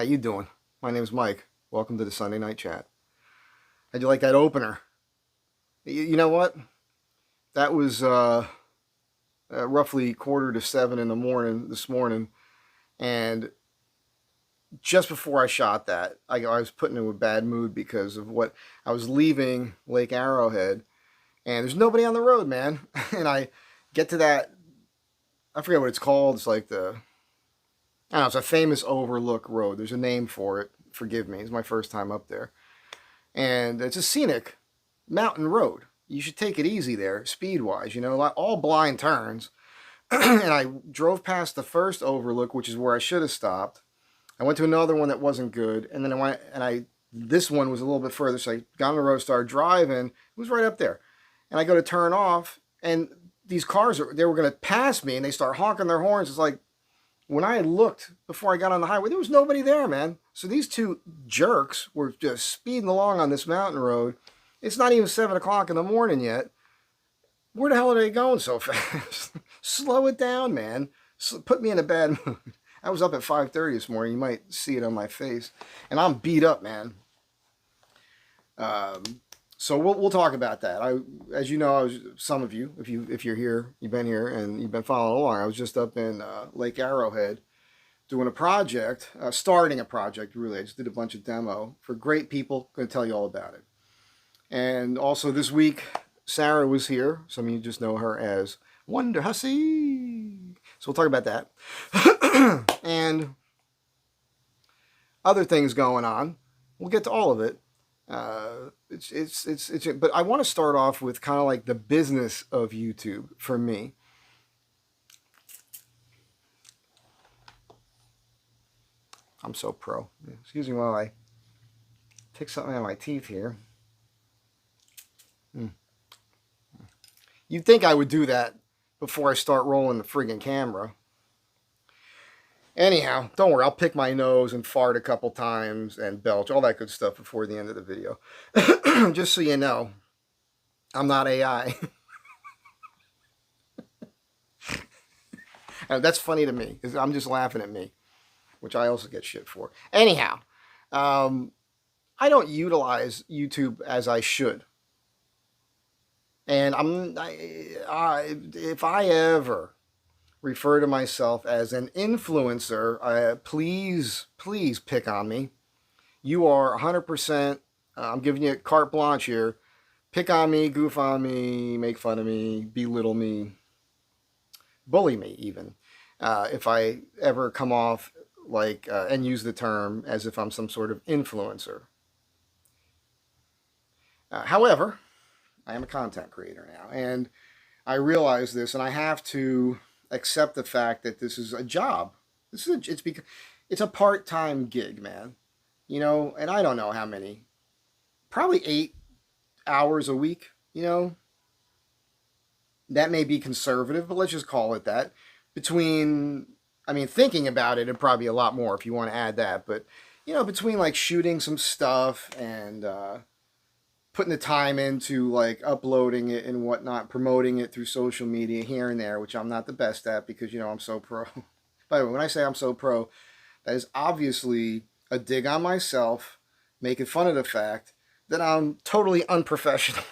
How you doing? My name's Mike. Welcome to the Sunday Night Chat. How'd you like that opener? You know what? That was roughly 6:45 in the morning this morning, and just before I shot that, I was put into a bad mood because of what I was leaving Lake Arrowhead, and there's nobody on the road, man. And I get to that, I forget what it's called. It's like I don't know, it's a famous overlook road. There's a name for it. Forgive me. It's my first time up there. And it's a scenic mountain road. You should take it easy there, speed-wise, all blind turns. And I drove past the first overlook, which is where I should have stopped. I went to another one that wasn't good, and then this one was a little bit further, so I got on the road, started driving. It was right up there. And I go to turn off, and these cars, they were going to pass me, and they start honking their horns. It's like, when I had looked before I got on the highway, there was nobody there, man. So these two jerks were just speeding along on this mountain road. It's not even 7 o'clock in the morning yet. Where the hell are they going so fast? Slow it down, man. Put me in a bad mood. I was up at 5:30 this morning. You might see it on my face. And I'm beat up, man. So we'll talk about that. As you know, some of you, if you're here, you've been here and you've been following along. I was just up in Lake Arrowhead doing a project, starting a project. Really, I just did a bunch of demo for great people. Going to tell you all about it. And also this week, Sarah was here. Some of you just know her as Wonderhussy. So we'll talk about that and other things going on. We'll get to all of it. But I want to start off with kind of like the business of YouTube for me. I'm so pro. Excuse me while I take something out of my teeth here. You'd think I would do that before I start rolling the friggin' camera. Anyhow, don't worry, I'll pick my nose and fart a couple times and belch, all that good stuff before the end of the video. Just so you know, I'm not AI. That's funny to me, because I'm just laughing at me, which I also get shit for. Anyhow, I don't utilize YouTube as I should. And if I ever refer to myself as an influencer, please pick on me. You are 100%, I'm giving you carte blanche here. Pick on me, goof on me, make fun of me, belittle me, bully me even. If I ever come off like, and use the term as if I'm some sort of influencer. However, I am a content creator now, and I realize this, and I have to accept the fact that this is a job. It's a part-time gig, man. And I don't know how many. Probably 8 hours a week, That may be conservative, but let's just call it that. Thinking about it, it'd probably be a lot more if you want to add that. But, between like shooting some stuff and putting the time into like uploading it and whatnot, promoting it through social media here and there, which I'm not the best at because, I'm so pro. By the way, when I say I'm so pro, that is obviously a dig on myself, making fun of the fact that I'm totally unprofessional.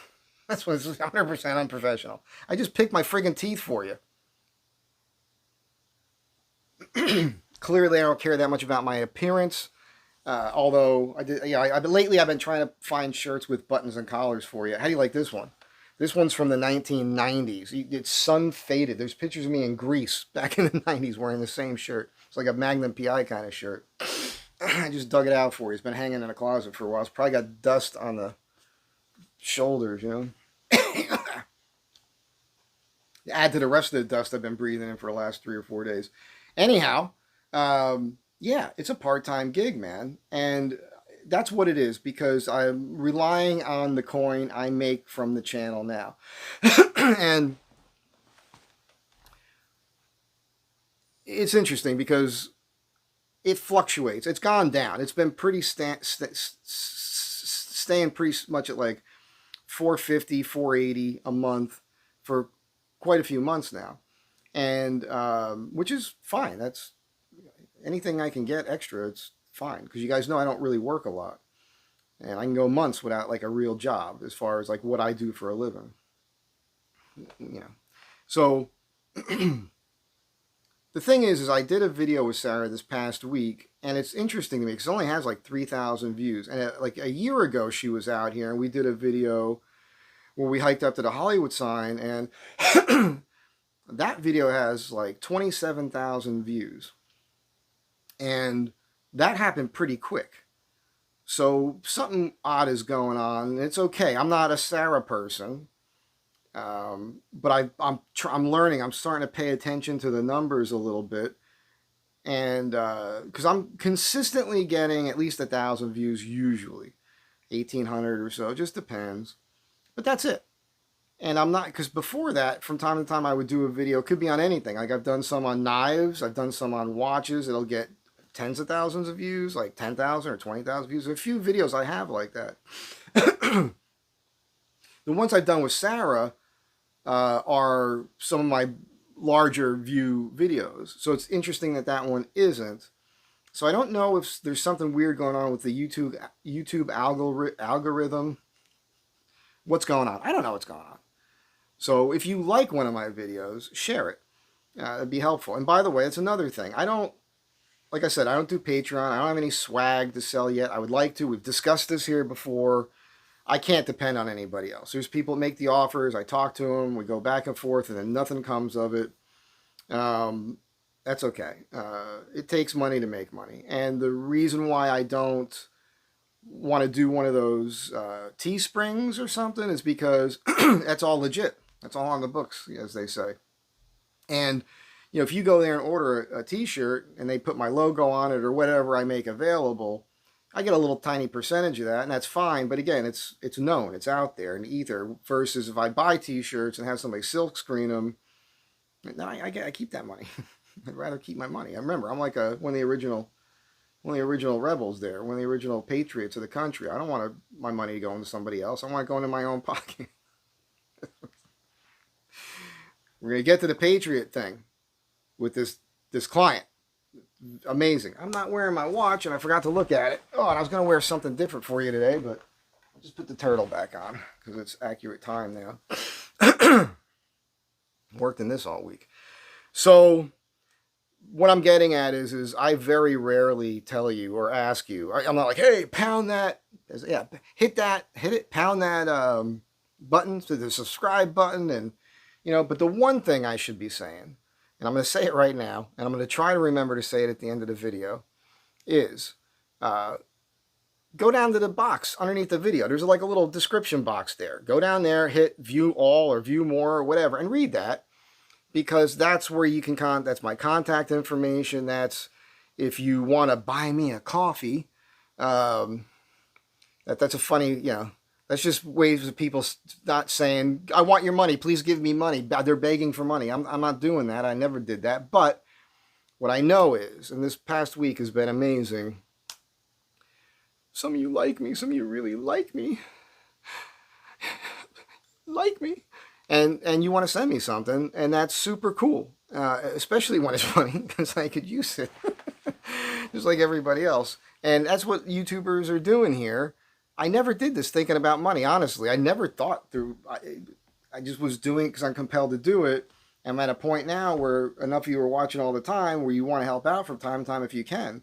That's what it's 100% unprofessional. I just picked my friggin' teeth for you. Clearly, I don't care that much about my appearance. Although lately I've been trying to find shirts with buttons and collars for you. How do you like this one? This one's from the 1990s. It's sun faded. There's pictures of me in Greece back in the 90s wearing the same shirt. It's like a Magnum PI kind of shirt. I just dug it out for you. It's been hanging in a closet for a while. It's probably got dust on the shoulders, Add to the rest of the dust I've been breathing in for the last 3 or 4 days. Anyhow, yeah, it's a part-time gig, man. And that's what it is because I'm relying on the coin I make from the channel now. And it's interesting because it fluctuates. It's gone down. It's been pretty staying pretty much at like 450, 480 a month for quite a few months now. And which is fine. That's anything I can get extra. It's fine. Because you guys know I don't really work a lot. And I can go months without like a real job as far as like what I do for a living. You know. So the thing is I did a video with Sarah this past week, and it's interesting to me because it only has like 3,000 views. And like a year ago, she was out here, and we did a video where we hiked up to the Hollywood sign, and that video has like 27,000 views. And that happened pretty quick. So something odd is going on. It's okay. I'm not a Sarah person. But I'm learning. I'm starting to pay attention to the numbers a little bit, and because I'm consistently getting at least 1,000 views, usually 1,800 or so. It just depends, but that's it. And I'm not, because before that, from time to time, I would do a video. It could be on anything. Like I've done some on knives. I've done some on watches. It'll get tens of thousands of views, like 10,000 or 20,000 views. There's a few videos I have like that. The ones I've done with Sarah are some of my larger view videos. So it's interesting that that one isn't. So I don't know if there's something weird going on with the YouTube algorithm. What's going on? I don't know what's going on. So if you like one of my videos, share it. It'd be helpful. And by the way, it's another thing. Like I said, I don't do Patreon. I don't have any swag to sell yet. I would like to. We've discussed this here before. I can't depend on anybody else. There's people that make the offers. I talk to them. We go back and forth, and then nothing comes of it. That's okay. It takes money to make money. And the reason why I don't want to do one of those Teesprings or something is because that's all legit. That's all on the books, as they say. And you know, if you go there and order a t-shirt and they put my logo on it or whatever I make available, I get a little tiny percentage of that, and that's fine. But again, it's known, it's out there in ether. Versus if I buy T-shirts and have somebody silk screen them, then I keep that money. I'd rather keep my money. I remember I'm like one of the original rebels there, one of the original patriots of the country. I don't want my money to go into somebody else. I want it going in my own pocket. We're gonna get to the patriot thing with this client. Amazing. I'm not wearing my watch, and I forgot to look at it. Oh, and I was going to wear something different for you today, but I'll just put the turtle back on because it's accurate time now. Worked in this all week. So what I'm getting at is I very rarely tell you or ask you. I'm not like, hey, pound that. Yeah, hit it, pound that button, to the subscribe button, and you know. But the one thing I should be saying, and I'm going to say it right now, and I'm going to try to remember to say it at the end of the video, is go down to the box underneath the video. There's like a little description box there. Go down there, hit view all or view more or whatever, and read that, because that's where you can that's my contact information. That's if you want to buy me a coffee. That's a funny, you know, that's just ways of people not saying, I want your money, please give me money. They're begging for money. I'm not doing that. I never did that. But what I know is, and this past week has been amazing, some of you like me. Some of you really like me. Like me. And you want to send me something, and that's super cool. Especially when it's funny, because I could use it. Just like everybody else. And that's what YouTubers are doing here. I never did this thinking about money, honestly. I never thought through. I just was doing it because I'm compelled to do it. I'm at a point now where enough of you are watching all the time where you want to help out from time to time if you can.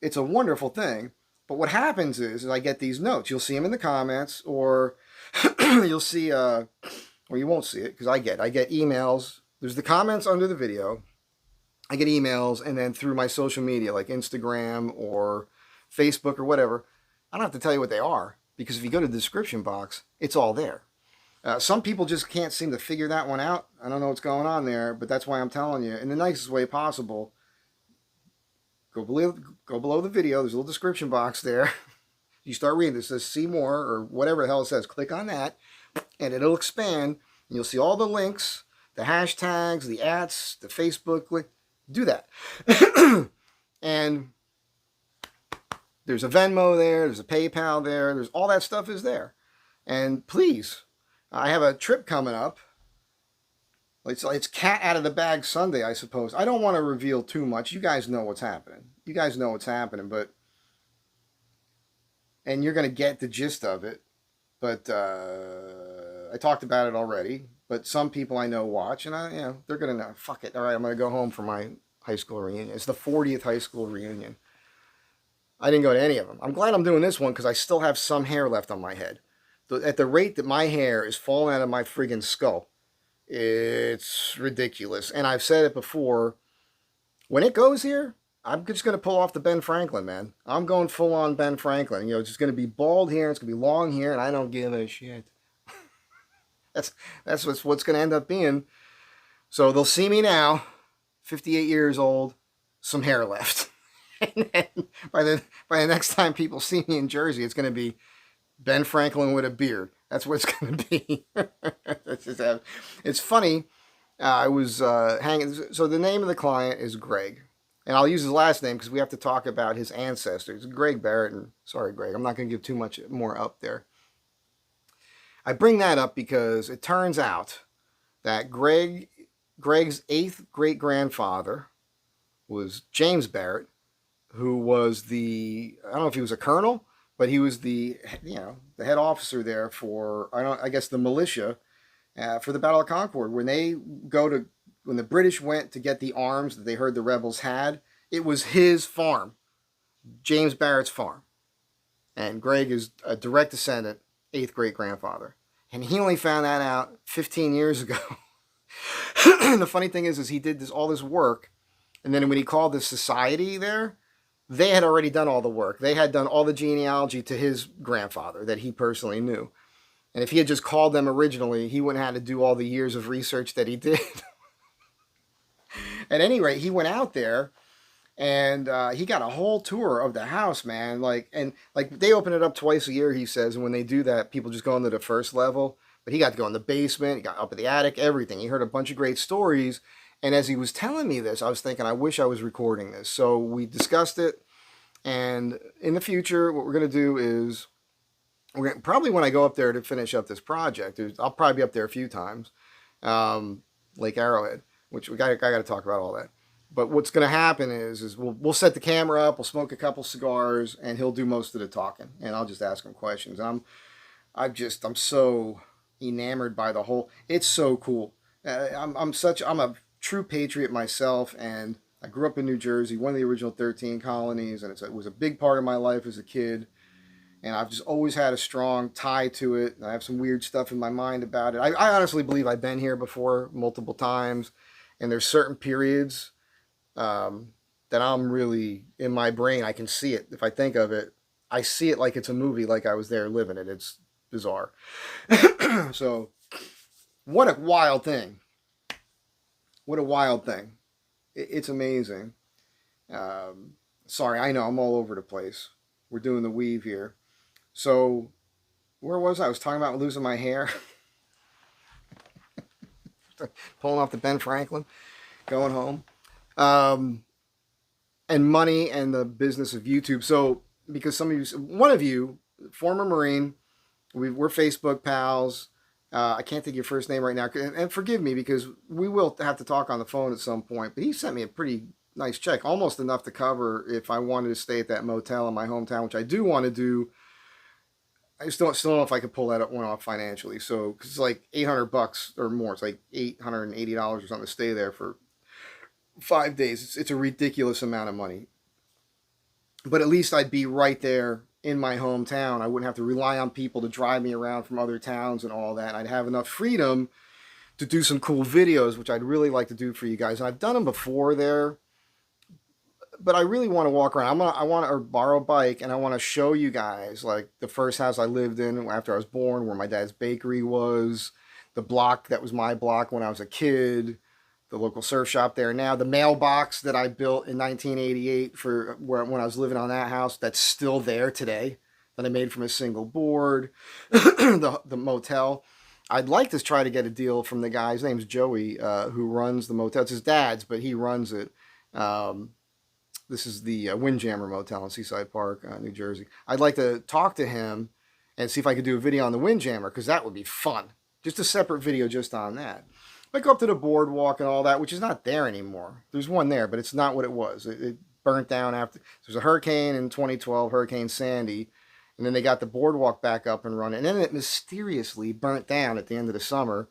It's a wonderful thing. But what happens is I get these notes. You'll see them in the comments, or you'll see, or you won't see it because I get emails. There's the comments under the video. I get emails, and then through my social media like Instagram or Facebook or whatever. I don't have to tell you what they are, because if you go to the description box, it's all there. Some people just can't seem to figure that one out. I don't know what's going on there, but that's why I'm telling you in the nicest way possible. Go below the video. There's a little description box there. You start reading this, it says see more or whatever the hell it says. Click on that, and it'll expand. And you'll see all the links, the hashtags, the ats, the Facebook link. Do that. And there's a Venmo there, there's a PayPal there, there's all that stuff is there. And please, I have a trip coming up. It's cat out of the bag Sunday, I suppose. I don't want to reveal too much. You guys know what's happening. you guys know what's happening, and you're going to get the gist of it. But I talked about it already. But some people I know watch, and they're going to know. Fuck it. All right, I'm going to go home for my high school reunion. It's the 40th high school reunion. I didn't go to any of them. I'm glad I'm doing this one because I still have some hair left on my head. At the rate that my hair is falling out of my friggin' skull, it's ridiculous. And I've said it before. When it goes here, I'm just going to pull off the Ben Franklin, man. I'm going full on Ben Franklin. It's just going to be bald here. It's going to be long here, and I don't give a shit. That's what's going to end up being. So they'll see me now, 58 years old, some hair left. And then by the next time people see me in Jersey, it's going to be Ben Franklin with a beard. That's what it's going to be. It's funny. I was hanging. So the name of the client is Greg. And I'll use his last name because we have to talk about his ancestors. Greg Barrett. And sorry, Greg. I'm not going to give too much more up there. I bring that up because it turns out that Greg's 8th great-grandfather was James Barrett, who was I don't know if he was a colonel, but he was the head officer there for, I guess, the militia for the Battle of Concord. When the British went to get the arms that they heard the rebels had, it was his farm, James Barrett's farm. And Greg is a direct descendant, 8th great-grandfather. And he only found that out 15 years ago. The funny thing is he did all this work, and then when he called the society there, they had already done all the work. They had done all the genealogy to his grandfather that he personally knew. And if he had just called them originally, he wouldn't have to do all the years of research that he did. At any rate, he went out there and he got a whole tour of the house, man. They open it up twice a year, he says. And when they do that, people just go into the first level. But he got to go in the basement. He got up in the attic, everything. He heard a bunch of great stories. And as he was telling me this, I was thinking, I wish I was recording this. So we discussed it. And in the future, what we're going to do is, probably when I go up there to finish up this project, I'll probably be up there a few times, Lake Arrowhead, which I got to talk about all that. But what's going to happen is we'll set the camera up, we'll smoke a couple cigars, and he'll do most of the talking, and I'll just ask him questions. I'm so enamored by the whole. It's so cool. I'm a true patriot myself, and I grew up in New Jersey, one of the original 13 colonies, and it was a big part of my life as a kid. And I've just always had a strong tie to it. And I have some weird stuff in my mind about it. I honestly believe I've been here before multiple times. And there's certain periods that I'm really, in my brain, I can see it. If I think of it, I see it like it's a movie, like I was there living it. It's bizarre. So, what a wild thing. What a wild thing. It's amazing. Sorry, I know I'm all over the place. We're doing the weave here. So, where was I? I was talking about losing my hair. Pulling off the Ben Franklin. Going home. And money and the business of YouTube. So, because one of you, former Marine, we're Facebook pals. I can't think of your first name right now. And forgive me because we will have to talk on the phone at some point. But he sent me a pretty nice check. Almost enough to cover if I wanted to stay at that motel in my hometown, which I do want to do. I still don't know if I could pull that one off financially. So, because it's like $800 or more. It's like $880 or something to stay there for 5 days. It's a ridiculous amount of money. But at least I'd be right there in my hometown. I wouldn't have to rely on people to drive me around from other towns and all that. I'd have enough freedom to do some cool videos, which I'd really like to do for you guys. And I've done them before there. But I really want to walk around. I want to borrow a bike, and I want to show you guys, like, the first house I lived in after I was born, where my dad's bakery was, the block that was my block when I was a kid, the local surf shop there now, the mailbox that I built in 1988 when I was living on that house that's still there today, that I made from a single board, the motel. I'd like to try to get a deal from the guy, his name's Joey, who runs the motel. It's his dad's, but he runs it. This is the Windjammer Motel in Seaside Park, New Jersey. I'd like to talk to him and see if I could do a video on the Windjammer, because that would be fun. Just a separate video just on that. I go up to the boardwalk and all that, which is not there anymore. There's one there, but it's not what it was. burnt down after. There was a hurricane in 2012, Hurricane Sandy, and then they got the boardwalk back up and running, and then it mysteriously burnt down at the end of the summer.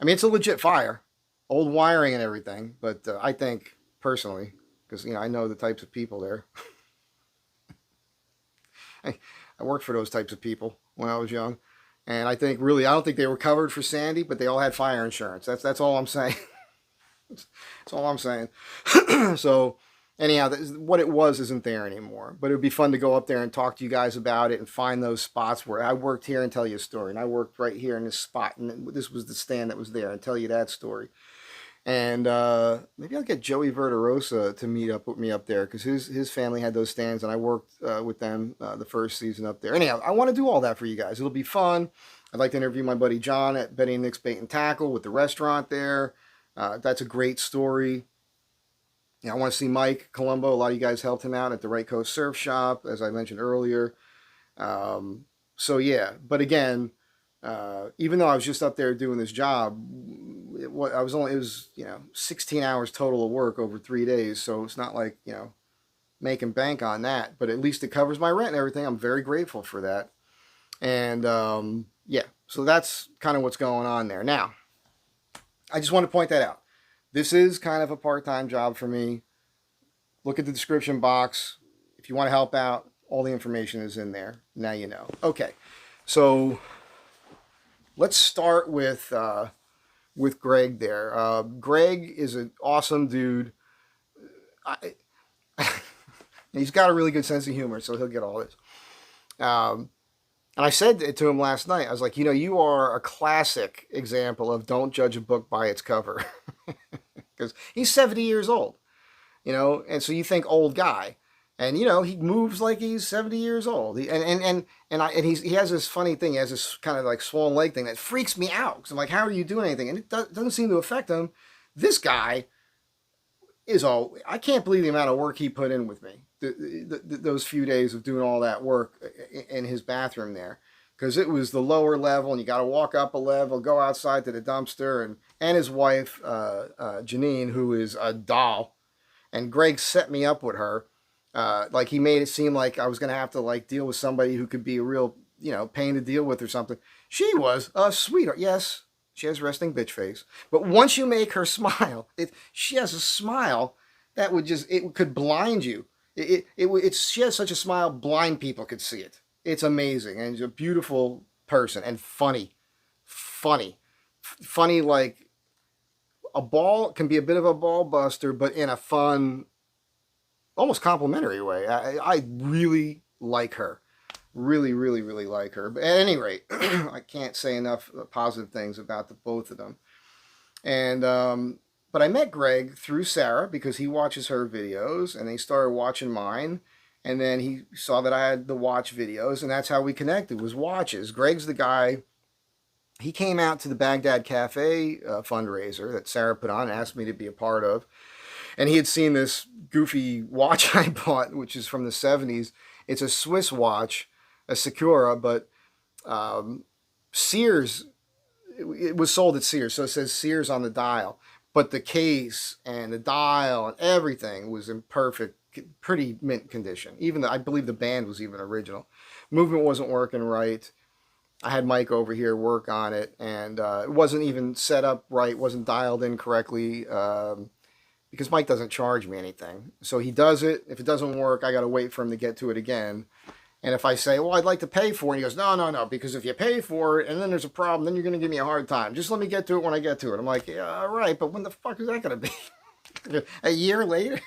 I mean, it's a legit fire, old wiring and everything, but I think personally, because I know the types of people there. I worked for those types of people when I was young, and I think really I don't think they were covered for Sandy, but they all had fire insurance. That's all I'm saying. That's all I'm saying. So anyhow, what it was isn't there anymore. But it would be fun to go up there and talk to you guys about it and find those spots where I worked here and tell you a story, and I worked right here in this spot, and this was the stand that was there, and tell you that story. And maybe I'll get Joey Verderosa to meet up with me up there, because his family had those stands, and I worked with them the first season up there. Anyhow, I want to do all that for you guys. It'll be fun. I'd like to interview my buddy John at Betty and Nick's Bait and Tackle with the restaurant there. That's a great story. I want to see Mike Colombo. A lot of you guys helped him out at the Right Coast Surf Shop, as I mentioned earlier. So yeah, but again, even though I was just up there doing this job, it was 16 hours total of work over 3 days. So it's not like, making bank on that, but at least it covers my rent and everything. I'm very grateful for that. And yeah, so that's kind of what's going on there. Now, I just want to point that out. This is kind of a part-time job for me. Look at the description box. If you want to help out, all the information is in there. Now you know. Okay, so let's start with Greg there. Greg is an awesome dude. He's got a really good sense of humor, so he'll get all this. And I said it to him last night. I was like, you are a classic example of don't judge a book by its cover. Because he's 70 years old, and so you think old guy. And, he moves like he's 70 years old. He has this funny thing. He has this kind of like swollen leg thing that freaks me out. Because I'm like, how are you doing anything? And it doesn't seem to affect him. This guy I can't believe the amount of work he put in with me. Those few days of doing all that work in his bathroom there. Because it was the lower level, and you got to walk up a level, go outside to the dumpster, and his wife, Janine, who is a doll. And Greg set me up with her. Like he made it seem like I was going to have to like deal with somebody who could be a real, pain to deal with or something. She was a sweetheart. Yes, she has resting bitch face. But once you make her smile, she has a smile that it could blind you. She has such a smile, blind people could see it. It's amazing. And she's a beautiful person and funny like a ball can be a bit of a ball buster, but in a fun, almost complimentary way. I really like her. Really, really, really like her. But at any rate, I can't say enough positive things about the both of them. And but I met Greg through Sarah because he watches her videos, and he started watching mine. And then he saw that I had the watch videos, and that's how we connected, was watches. Greg's the guy. He came out to the Baghdad Cafe fundraiser that Sarah put on and asked me to be a part of. And he had seen this goofy watch I bought, which is from the 70s. It's a Swiss watch, a Sakura, but Sears, it was sold at Sears, so it says Sears on the dial. But the case and the dial and everything was in pretty mint condition. Even I believe the band was even original. Movement wasn't working right. I had Mike over here work on it, and it wasn't even set up right, wasn't dialed in correctly. Because Mike doesn't charge me anything. So he does it. If it doesn't work, I got to wait for him to get to it again. And if I say, well, I'd like to pay for it, he goes, no, because if you pay for it and then there's a problem, then you're going to give me a hard time. Just let me get to it when I get to it. I'm like, yeah, all right, but when the fuck is that going to be? A year later?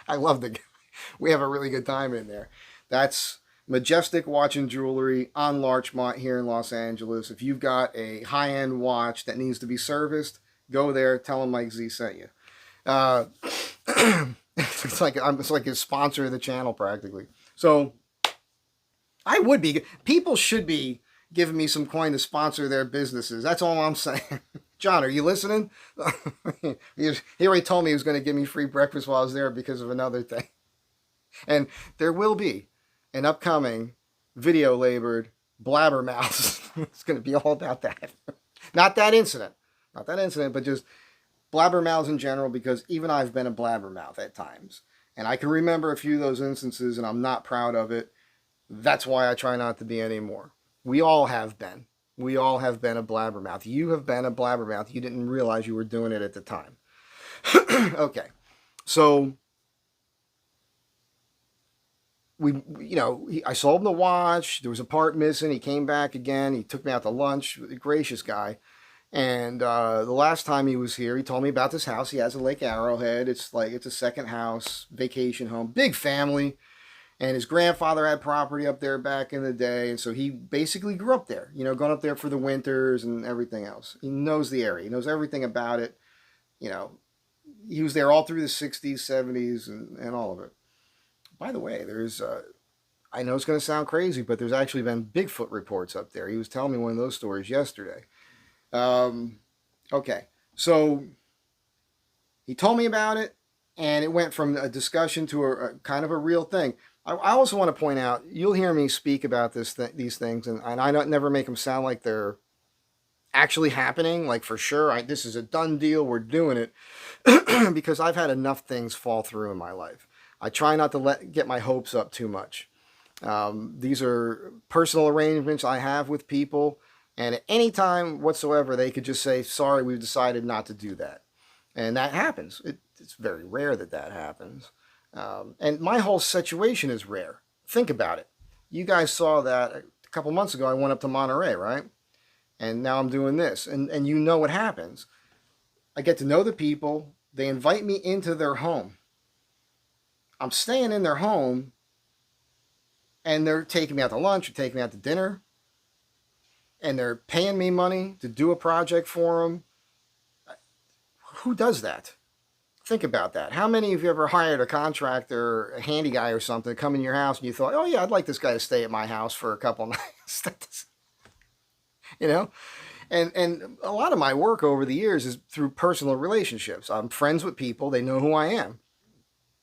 I love the guy. We have a really good time in there. That's Majestic Watch and Jewelry on Larchmont here in Los Angeles. If you've got a high-end watch that needs to be serviced, go there, tell him Mike Z sent you. It's like a sponsor of the channel practically. So people should be giving me some coin to sponsor their businesses. That's all I'm saying. John, are you listening? He already told me he was going to give me free breakfast while I was there because of another thing. And there will be an upcoming video-labored blabbermouth. It's going to be all about that. Not that incident. not that incident, but just blabbermouths in general, because even I've been a blabbermouth at times. And I can remember a few of those instances, and I'm not proud of it. That's why I try not to be anymore. We all have been. We all have been a blabbermouth. You have been a blabbermouth. You didn't realize you were doing it at the time. Okay. So, I sold him the watch. There was a part missing. He came back again. He took me out to lunch. A gracious guy. And the last time he was here, he told me about this house. He has a Lake Arrowhead. It's a second house, vacation home, big family. And his grandfather had property up there back in the day. And so he basically grew up there, going up there for the winters and everything else. He knows the area. He knows everything about it. He was there all through the 60s, 70s, and all of it. By the way, I know it's going to sound crazy, but there's actually been Bigfoot reports up there. He was telling me one of those stories yesterday. Okay, so he told me about it, and it went from a discussion to a kind of a real thing. I also want to point out, you'll hear me speak about these things, and I never make them sound like they're actually happening, like for sure, this is a done deal, we're doing it, because I've had enough things fall through in my life. I try not to get my hopes up too much. These are personal arrangements I have with people, and at any time whatsoever, they could just say, sorry, we've decided not to do that. And that happens. It's very rare that happens. And my whole situation is rare. Think about it. You guys saw that a couple months ago. I went up to Monterey, right? And now I'm doing this. And you know what happens. I get to know the people. They invite me into their home. I'm staying in their home, and they're taking me out to lunch or taking me out to dinner, and they're paying me money to do a project for them. Who does that? Think about that. How many of you ever hired a contractor, a handy guy or something, to come in your house and you thought, oh yeah, I'd like this guy to stay at my house for a couple nights? And a lot of my work over the years is through personal relationships. I'm friends with people. They know who I am.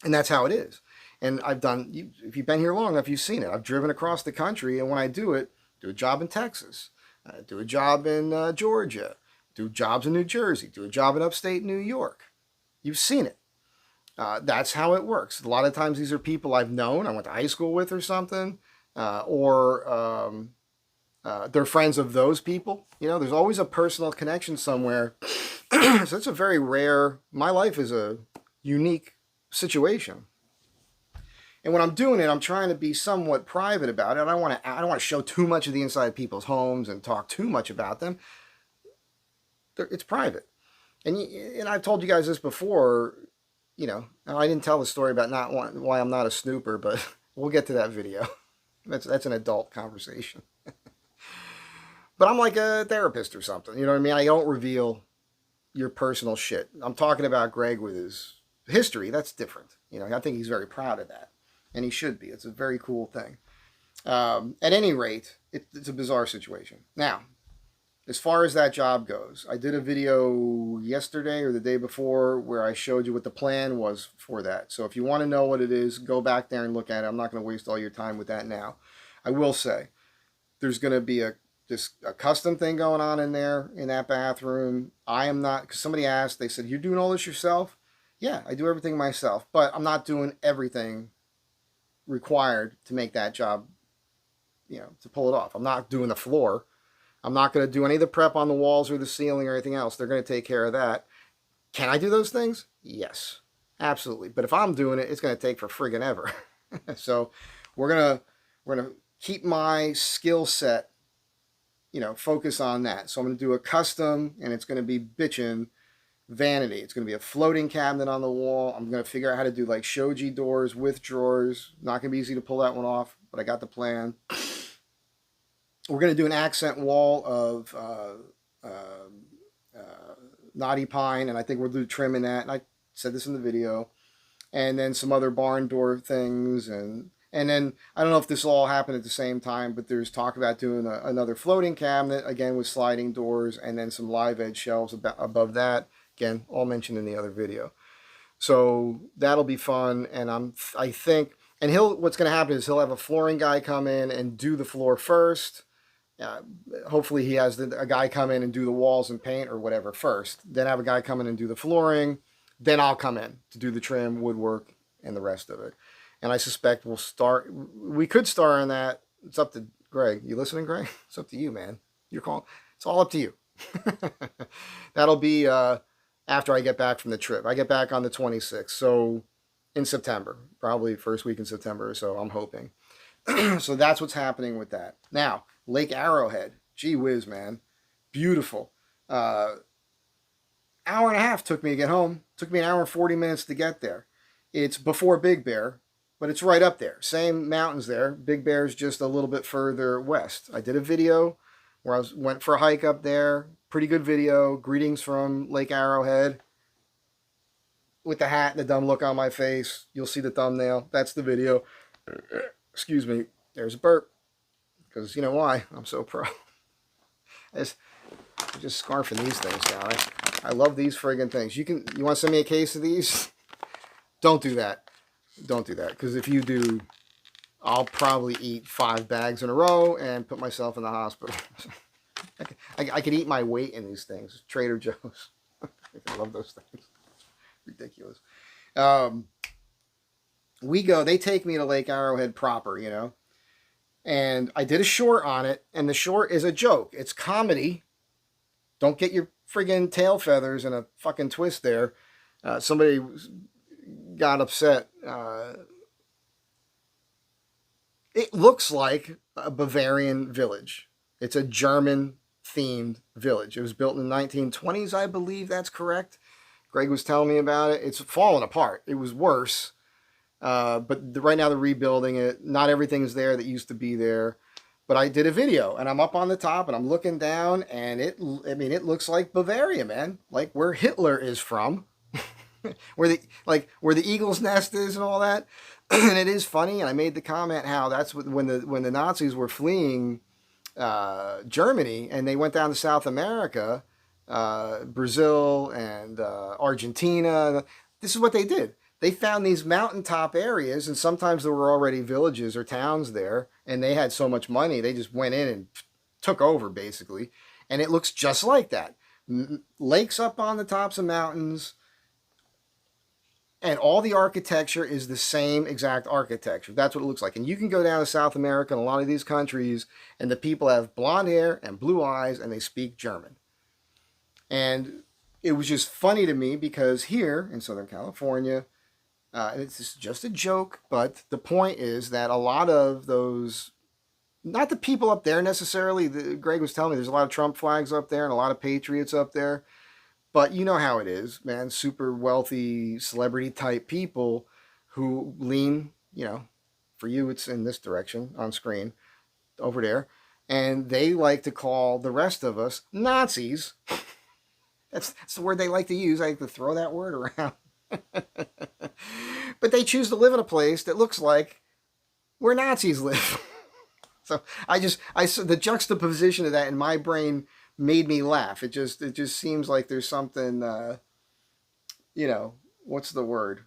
And that's how it is. And if you've been here long enough, you've seen it. I've driven across the country, and when I do it, do a job in Texas, do a job in Georgia, do jobs in New Jersey, do a job in upstate New York. You've seen it. That's how it works. A lot of times these are people I've known, I went to high school with or something, or they're friends of those people. There's always a personal connection somewhere. So it's a very rare, my life is a unique situation. And when I'm doing it, I'm trying to be somewhat private about it. I don't want to show too much of the inside of people's homes and talk too much about them. It's private. And I've told you guys this before, I didn't tell the story about why I'm not a snooper, but we'll get to that video. That's an adult conversation. But I'm like a therapist or something, you know what I mean? I don't reveal your personal shit. I'm talking about Greg with his history. That's different. I think he's very proud of that. And he should be. It's a very cool thing. At any rate, it's a bizarre situation. Now, as far as that job goes, I did a video yesterday or the day before where I showed you what the plan was for that. So if you want to know what it is, go back there and look at it. I'm not going to waste all your time with that now. I will say, there's going to be a custom thing going on in there, in that bathroom. I am not, because somebody asked, they said, you're doing all this yourself? Yeah, I do everything myself, but I'm not doing everything required to make that job, to pull it off. I'm not doing the floor. I'm not going to do any of the prep on the walls or the ceiling or anything else. They're going to take care of that. Can I do those things? Yes, absolutely. But if I'm doing it, it's going to take for friggin' ever. So we're going to keep my skill set, focus on that. So I'm going to do a custom, and it's going to be bitchin' vanity. It's going to be a floating cabinet on the wall. I'm going to figure out how to do like shoji doors with drawers. Not going to be easy to pull that one off, but I got the plan. We're going to do an accent wall of knotty pine, and I think we'll do trim in that. And I said this in the video. And then some other barn door things, and then I don't know if this all happened at the same time, but there's talk about doing another floating cabinet, again with sliding doors, and then some live edge shelves above that. Again, all mentioned in the other video. So that'll be fun, and I think, and what's going to happen is he'll have a flooring guy come in and do the floor first, Uh, Hopefully he has a guy come in and do the walls and paint or whatever first. Then have a guy come in and do the flooring. Then I'll come in to do the trim, woodwork, and the rest of it. And I suspect we could start on that. It's up to Greg. You listening, Greg? It's up to you, man. You're calling. It's all up to you. That'll be after I get back from the trip. I get back on the 26th. So in September, probably first week in September or so, I'm hoping. So that's what's happening with that. Now, Lake Arrowhead. Gee whiz, man. Beautiful. Hour and a half took me to get home. Took me an hour and 40 minutes to get there. It's before Big Bear, but it's right up there. Same mountains there. Big Bear's just a little bit further west. I did a video where went for a hike up there. Pretty good video. Greetings from Lake Arrowhead. With the hat and the dumb look on my face. You'll see the thumbnail. That's the video. Excuse me. There's a burp. Because you know why? I'm so pro. I'm just scarfing these things down. I love these friggin' things. You want to send me a case of these? Don't do that. Don't do that. Because if you do, I'll probably eat 5 bags in a row and put myself in the hospital. I could eat my weight in these things. Trader Joe's. I love those things. Ridiculous. They take me to Lake Arrowhead proper, you know. And I did a short on it, and the short is a joke. It's comedy. Don't get your friggin' tail feathers in a fucking twist there. Somebody got upset. It looks like a Bavarian village. It's a German-themed village. It was built in the 1920s, I believe that's correct. Greg was telling me about it. It's fallen apart. It was worse. But right now they're rebuilding it. Not everything's there that used to be there. But I did a video, and I'm up on the top, and I'm looking down, and it looks like Bavaria, man. Like where Hitler is from. where the eagle's nest is and all that. And it is funny, and I made the comment how that's when the Nazis were fleeing Germany, and they went down to South America, Brazil and Argentina. This is what they did. They found these mountaintop areas, and sometimes there were already villages or towns there, and they had so much money, they just went in and took over, basically. And it looks just like that. Lakes up on the tops of mountains, and all the architecture is the same exact architecture. That's what it looks like. And you can go down to South America and a lot of these countries, and the people have blonde hair and blue eyes, and they speak German. And it was just funny to me because here in Southern California, it's just a joke, but the point is that a lot of those, not the people up there necessarily, Greg was telling me there's a lot of Trump flags up there and a lot of patriots up there, but you know how it is, man, super wealthy celebrity type people who lean, you know, for you it's in this direction on screen, over there, and they like to call the rest of us Nazis. That's the word they like to use. I like to throw that word around. But they choose to live in a place that looks like where Nazis live. So the juxtaposition of that in my brain made me laugh. It just seems like there's something, you know, what's the word?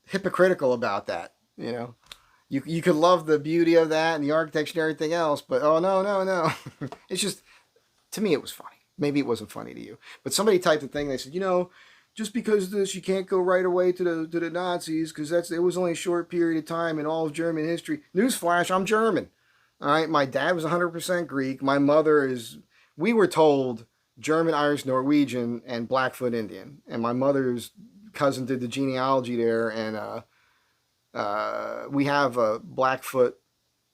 Hypocritical about that. You know, you could love the beauty of that and the architecture and everything else, but oh no. It's just, to me it was funny. Maybe it wasn't funny to you, but somebody typed a thing. They said, you know, just because this, you can't go right away to the Nazis because it was only a short period of time in all of German history. Newsflash, I'm German. All right, my dad was 100% Greek. My mother we were told German, Irish, Norwegian, and Blackfoot Indian. And my mother's cousin did the genealogy there, and we have a Blackfoot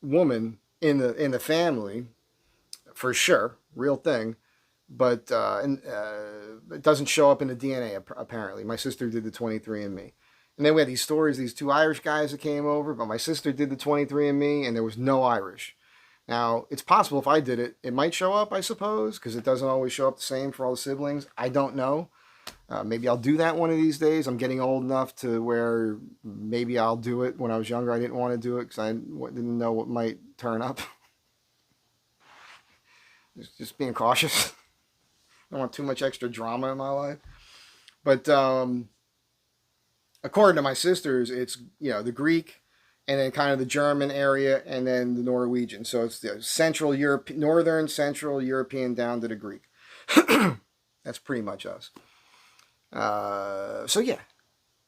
woman in the family, for sure, real thing. But it doesn't show up in the DNA, apparently. My sister did the 23andMe. And then we had these stories, these 2 Irish guys that came over, but my sister did the 23andMe, and there was no Irish. Now, it's possible if I did it, it might show up, I suppose, because it doesn't always show up the same for all the siblings. I don't know. Maybe I'll do that one of these days. I'm getting old enough to where maybe I'll do it. When I was younger, I didn't want to do it because I didn't know what might turn up. Just being cautious. I don't want too much extra drama in my life. But according to my sisters, it's, you know, the Greek and then kind of the German area, and then the Norwegian. So it's the Central Europe, Northern Central European down to the Greek. That's pretty much us. So yeah,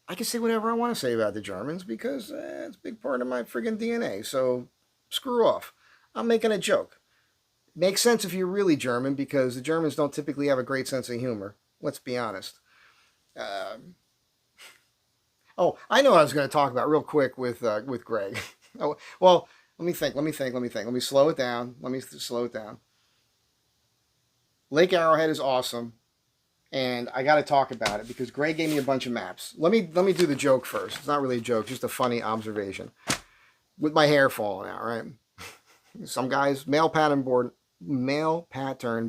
I can say whatever I want to say about the Germans because it's a big part of my friggin' DNA. So screw off. I'm making a joke. Makes sense if you're really German because the Germans don't typically have a great sense of humor. Let's be honest. Oh, I know what I was going to talk about real quick with Greg. Oh, well, let me think. Let me slow it down. Lake Arrowhead is awesome, and I got to talk about it because Greg gave me a bunch of maps. Let me do the joke first. It's not really a joke, just a funny observation. With my hair falling out, right? Some guys, male pattern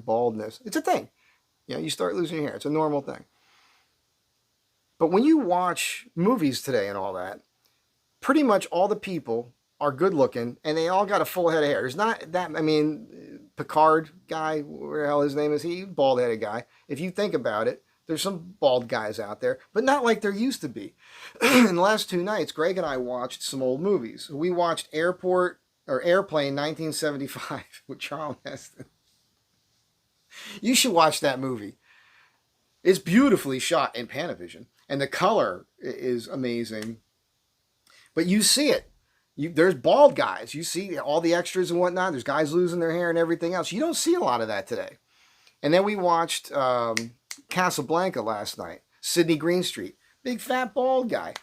baldness. It's a thing. You know, you start losing your hair. It's a normal thing. But when you watch movies today and all that, pretty much all the people are good looking and they all got a full head of hair. There's not that, I mean, Picard guy, where the hell his name is, he bald headed guy. If you think about it, there's some bald guys out there, but not like there used to be. In the last 2 nights, Greg and I watched some old movies. We watched Airplane 1975 with Charles Heston. You should watch that movie. It's beautifully shot in Panavision, and the color is amazing. But you see it. There's bald guys. You see all the extras and whatnot. There's guys losing their hair and everything else. You don't see a lot of that today. And then we watched Casablanca last night. Sidney Greenstreet, big fat bald guy.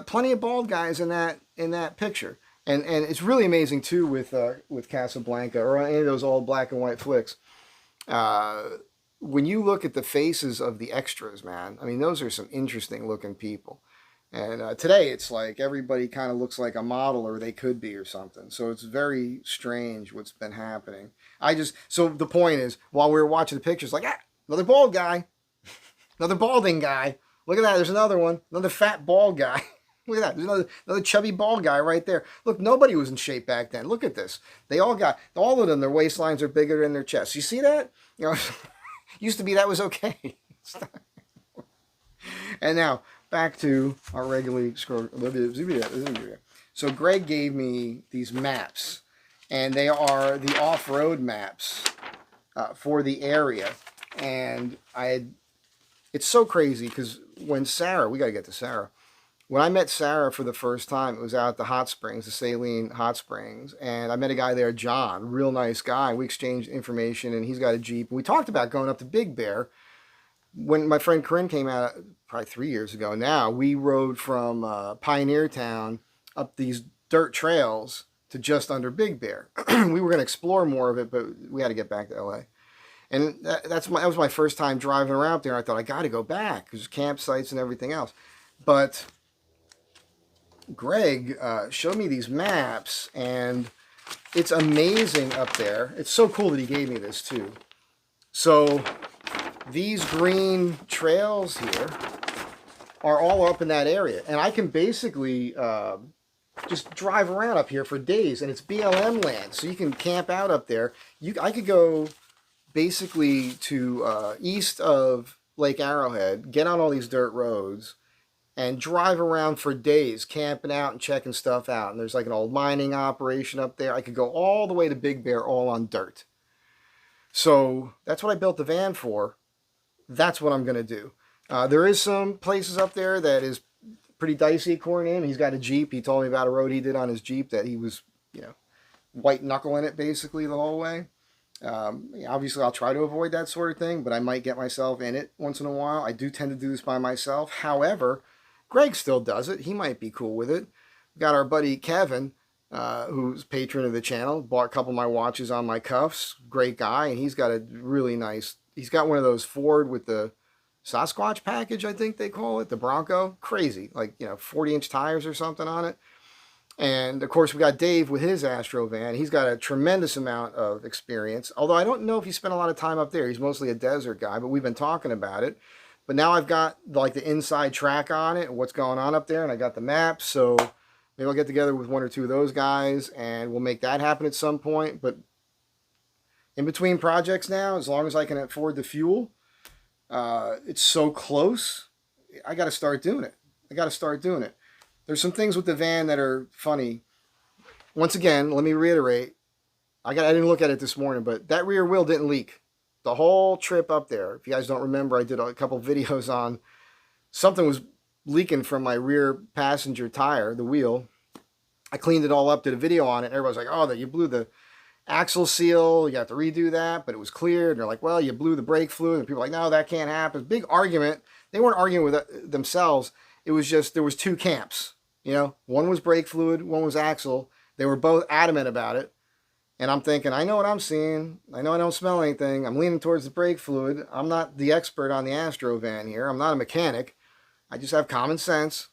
Plenty of bald guys in that picture. And it's really amazing too with Casablanca or any of those old black and white flicks. When you look at the faces of the extras, man, I mean, those are some interesting looking people. And today it's like everybody kind of looks like a model or they could be or something. So it's very strange what's been happening. So the point is, while we were watching the pictures, like, another bald guy, another balding guy. Look at that. There's another one, another fat bald guy. Look at that. There's another chubby bald guy right there. Look, nobody was in shape back then. Look at this. All of them, their waistlines are bigger than their chests. You see that? You know, used to be that was okay. And now, back to our regularly scroll. So Greg gave me these maps, and they are the off-road maps for the area. And it's so crazy because when we got to get to Sarah. When I met Sarah for the first time, it was out at the hot springs, the Saline hot springs. And I met a guy there, John, real nice guy. We exchanged information, and he's got a Jeep. And we talked about going up to Big Bear. When my friend Corinne came out, probably 3 years ago now, we rode from Pioneer Town up these dirt trails to just under Big Bear. We were going to explore more of it, but we had to get back to LA. And that was my first time driving around there. I thought, I got to go back because campsites and everything else. But Greg showed me these maps, and it's amazing up there. It's so cool that he gave me this too. So these green trails here are all up in that area, and I can basically just drive around up here for days, and it's BLM land, so you can camp out up there. I could go basically to east of Lake Arrowhead, get on all these dirt roads, and drive around for days, camping out and checking stuff out. And there's like an old mining operation up there. I could go all the way to Big Bear, all on dirt. So that's what I built the van for. That's what I'm going to do. There is some places up there that is pretty dicey according to him. He's got a Jeep. He told me about a road he did on his Jeep that he was, white knuckling it basically the whole way. Obviously, I'll try to avoid that sort of thing, but I might get myself in it once in a while. I do tend to do this by myself. However, Greg still does it. He might be cool with it. We got our buddy Kevin, who's patron of the channel, bought a couple of my watches on my cuffs. Great guy, and he's got a really nice, he's got one of those Ford with the Sasquatch package, I think they call it, the Bronco. Crazy, like, 40-inch tires or something on it. And, of course, we got Dave with his Astro van. He's got a tremendous amount of experience, although I don't know if he spent a lot of time up there. He's mostly a desert guy, but we've been talking about it. But now I've got, like, the inside track on it and what's going on up there, and I got the maps, so maybe I'll get together with 1 or 2 of those guys, and we'll make that happen at some point. But in between projects now, as long as I can afford the fuel, it's so close, I got to start doing it. There's some things with the van that are funny. Once again, let me reiterate. I didn't look at it this morning, but that rear wheel didn't leak. The whole trip up there. If you guys don't remember, I did a couple videos on something was leaking from my rear passenger tire, the wheel. I cleaned it all up, did a video on it, and everybody's like, oh, you blew the axle seal, you have to redo that, but it was cleared. And they're like, well, you blew the brake fluid. And people are like, no, that can't happen. Big argument. They weren't arguing with themselves. It was just, there was two camps. You know, one was brake fluid, one was axle. They were both adamant about it. And I'm thinking, I know what I'm seeing. I know I don't smell anything. I'm leaning towards the brake fluid. I'm not the expert on the Astro van here. I'm not a mechanic. I just have common sense.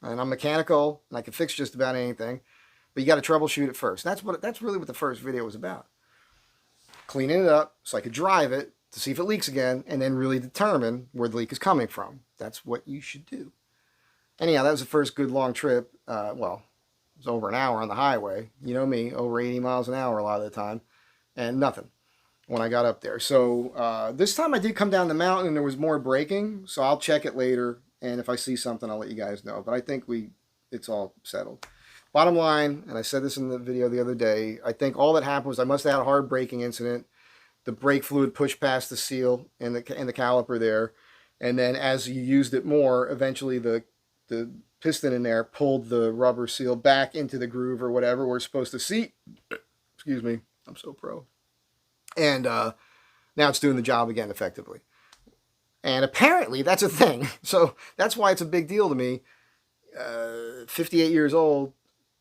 And I'm mechanical. And I can fix just about anything. But you got to troubleshoot it first. That's really what the first video was about. Cleaning it up so I could drive it to see if it leaks again. And then really determine where the leak is coming from. That's what you should do. Anyhow, that was the first good long trip. Well, it was over an hour on the highway. You know me, over 80 miles an hour a lot of the time. And nothing when I got up there. So this time I did come down the mountain and there was more braking. So I'll check it later. And if I see something, I'll let you guys know. But I think it's all settled. Bottom line, and I said this in the video the other day, I think all that happened was I must have had a hard braking incident. The brake fluid pushed past the seal and the caliper there. And then as you used it more, eventually the piston in there pulled the rubber seal back into the groove or whatever we're supposed to see. Excuse me, I'm so pro. And now it's doing the job again effectively. And apparently that's a thing. So that's why it's a big deal to me. 58 years old,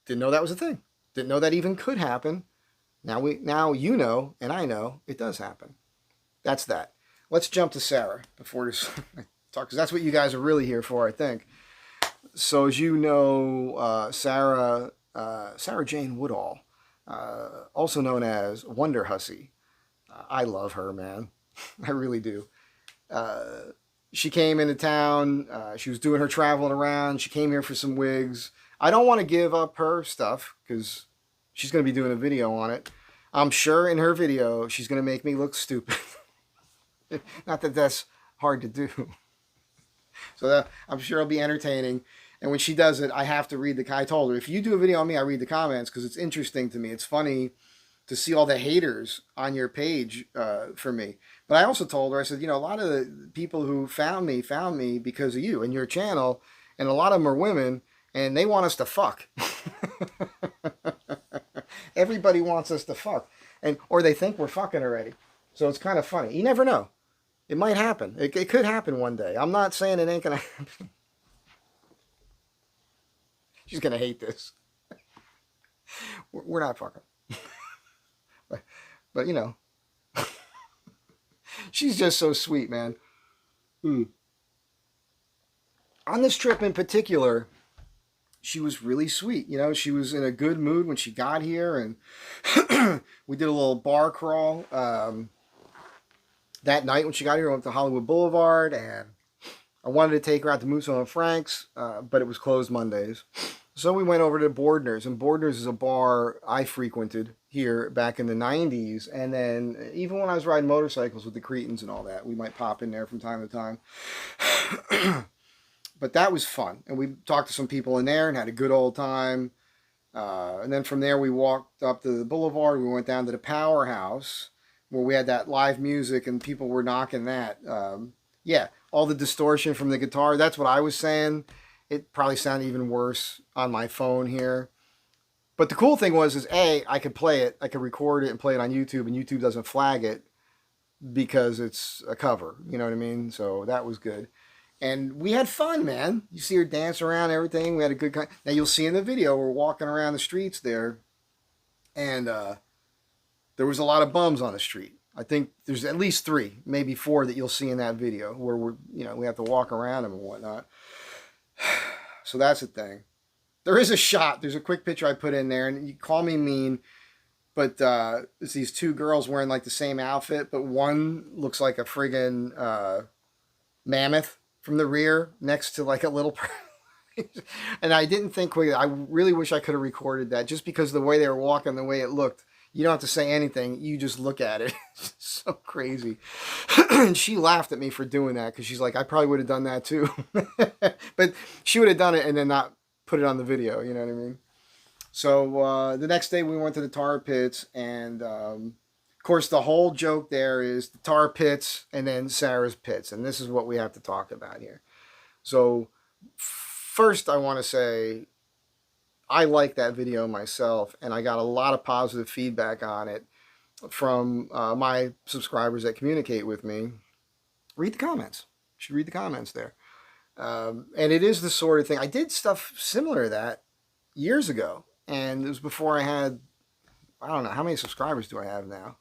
didn't know that was a thing. Didn't know that even could happen. Now you know, and I know it does happen. That's that. Let's jump to Sarah before this talk, because that's what you guys are really here for, I think. So as you know, Sarah Jane Woodall, also known as Wonderhussy. I love her, man. I really do. She came into town. She was doing her traveling around. She came here for some wigs. I don't want to give up her stuff because she's going to be doing a video on it. I'm sure in her video she's going to make me look stupid. Not that that's hard to do. So I'm sure it'll be entertaining. And when she does it, I have to read I told her, if you do a video on me, I read the comments because it's interesting to me. It's funny to see all the haters on your page for me. But I also told her, I said, you know, a lot of the people who found me because of you and your channel, and a lot of them are women, and they want us to fuck. Everybody wants us to fuck. Or they think we're fucking already. So it's kind of funny. You never know. It might happen. It could happen one day. I'm not saying it ain't going to happen. She's going to hate this. We're not fucking. But you know. She's just so sweet, man. On this trip in particular, she was really sweet. You know, she was in a good mood when she got here. And we did a little bar crawl. That night when she got here, we went to Hollywood Boulevard, and I wanted to take her out to Musso and Frank's, but it was closed Mondays. So we went over to Bordner's, and Bordner's is a bar I frequented here back in the 90s, and then even when I was riding motorcycles with the Cretans and all that, we might pop in there from time to time. But that was fun, and we talked to some people in there and had a good old time. And then from there we walked up to the boulevard, we went down to the Powerhouse, where we had that live music and people were knocking that. Yeah, all the distortion from the guitar. That's what I was saying. It probably sounded even worse on my phone here. But the cool thing was, I could play it. I could record it and play it on YouTube, and YouTube doesn't flag it because it's a cover. You know what I mean? So that was good. And we had fun, man. You see her dance around, everything. We had a good time. Now you'll see in the video, we're walking around the streets there, and there was a lot of bums on the street. I think there's at least 3, maybe 4 that you'll see in that video where we have to walk around them and whatnot. So that's the thing. There is a shot. There's a quick picture I put in there, and you call me mean, but it's these 2 girls wearing like the same outfit, but one looks like a friggin' mammoth from the rear next to like a little and I didn't think quickly. I really wish I could have recorded that, just because the way they were walking, the way it looked. You don't have to say anything. You just look at it. It's so crazy. And she laughed at me for doing that because she's like, I probably would have done that too. But she would have done it and then not put it on the video, you know what I mean? So the next day we went to the tar pits, and of course the whole joke there is the tar pits and then Sarah's pits, and this is what we have to talk about here. So first I want to say I like that video myself, and I got a lot of positive feedback on it from my subscribers that communicate with me. Read the comments. You should read the comments there. And it is the sort of thing. I did stuff similar to that years ago, and it was before I had, I don't know, how many subscribers do I have now?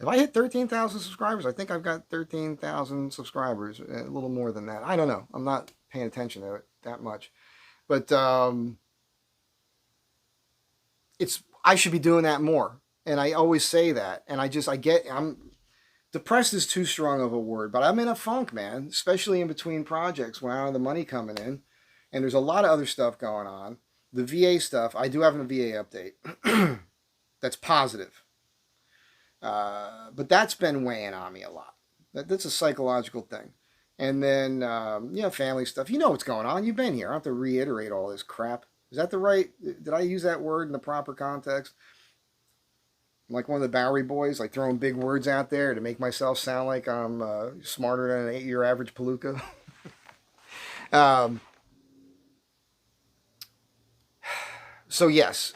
If I hit 13,000 subscribers, I think I've got 13,000 subscribers, a little more than that. I don't know. I'm not paying attention to it that much. But I should be doing that more. And I always say that. And depressed is too strong of a word, but I'm in a funk, man, especially in between projects when I don't have the money coming in. And there's a lot of other stuff going on. The VA stuff, I do have a VA update. That's positive. But that's been weighing on me a lot. That's a psychological thing. And then, family stuff. You know what's going on. You've been here. I don't have to reiterate all this crap. Is that the right, did I use that word in the proper context? I'm like one of the Bowery boys, like throwing big words out there to make myself sound like I'm smarter than an 8-year average palooka. So yes,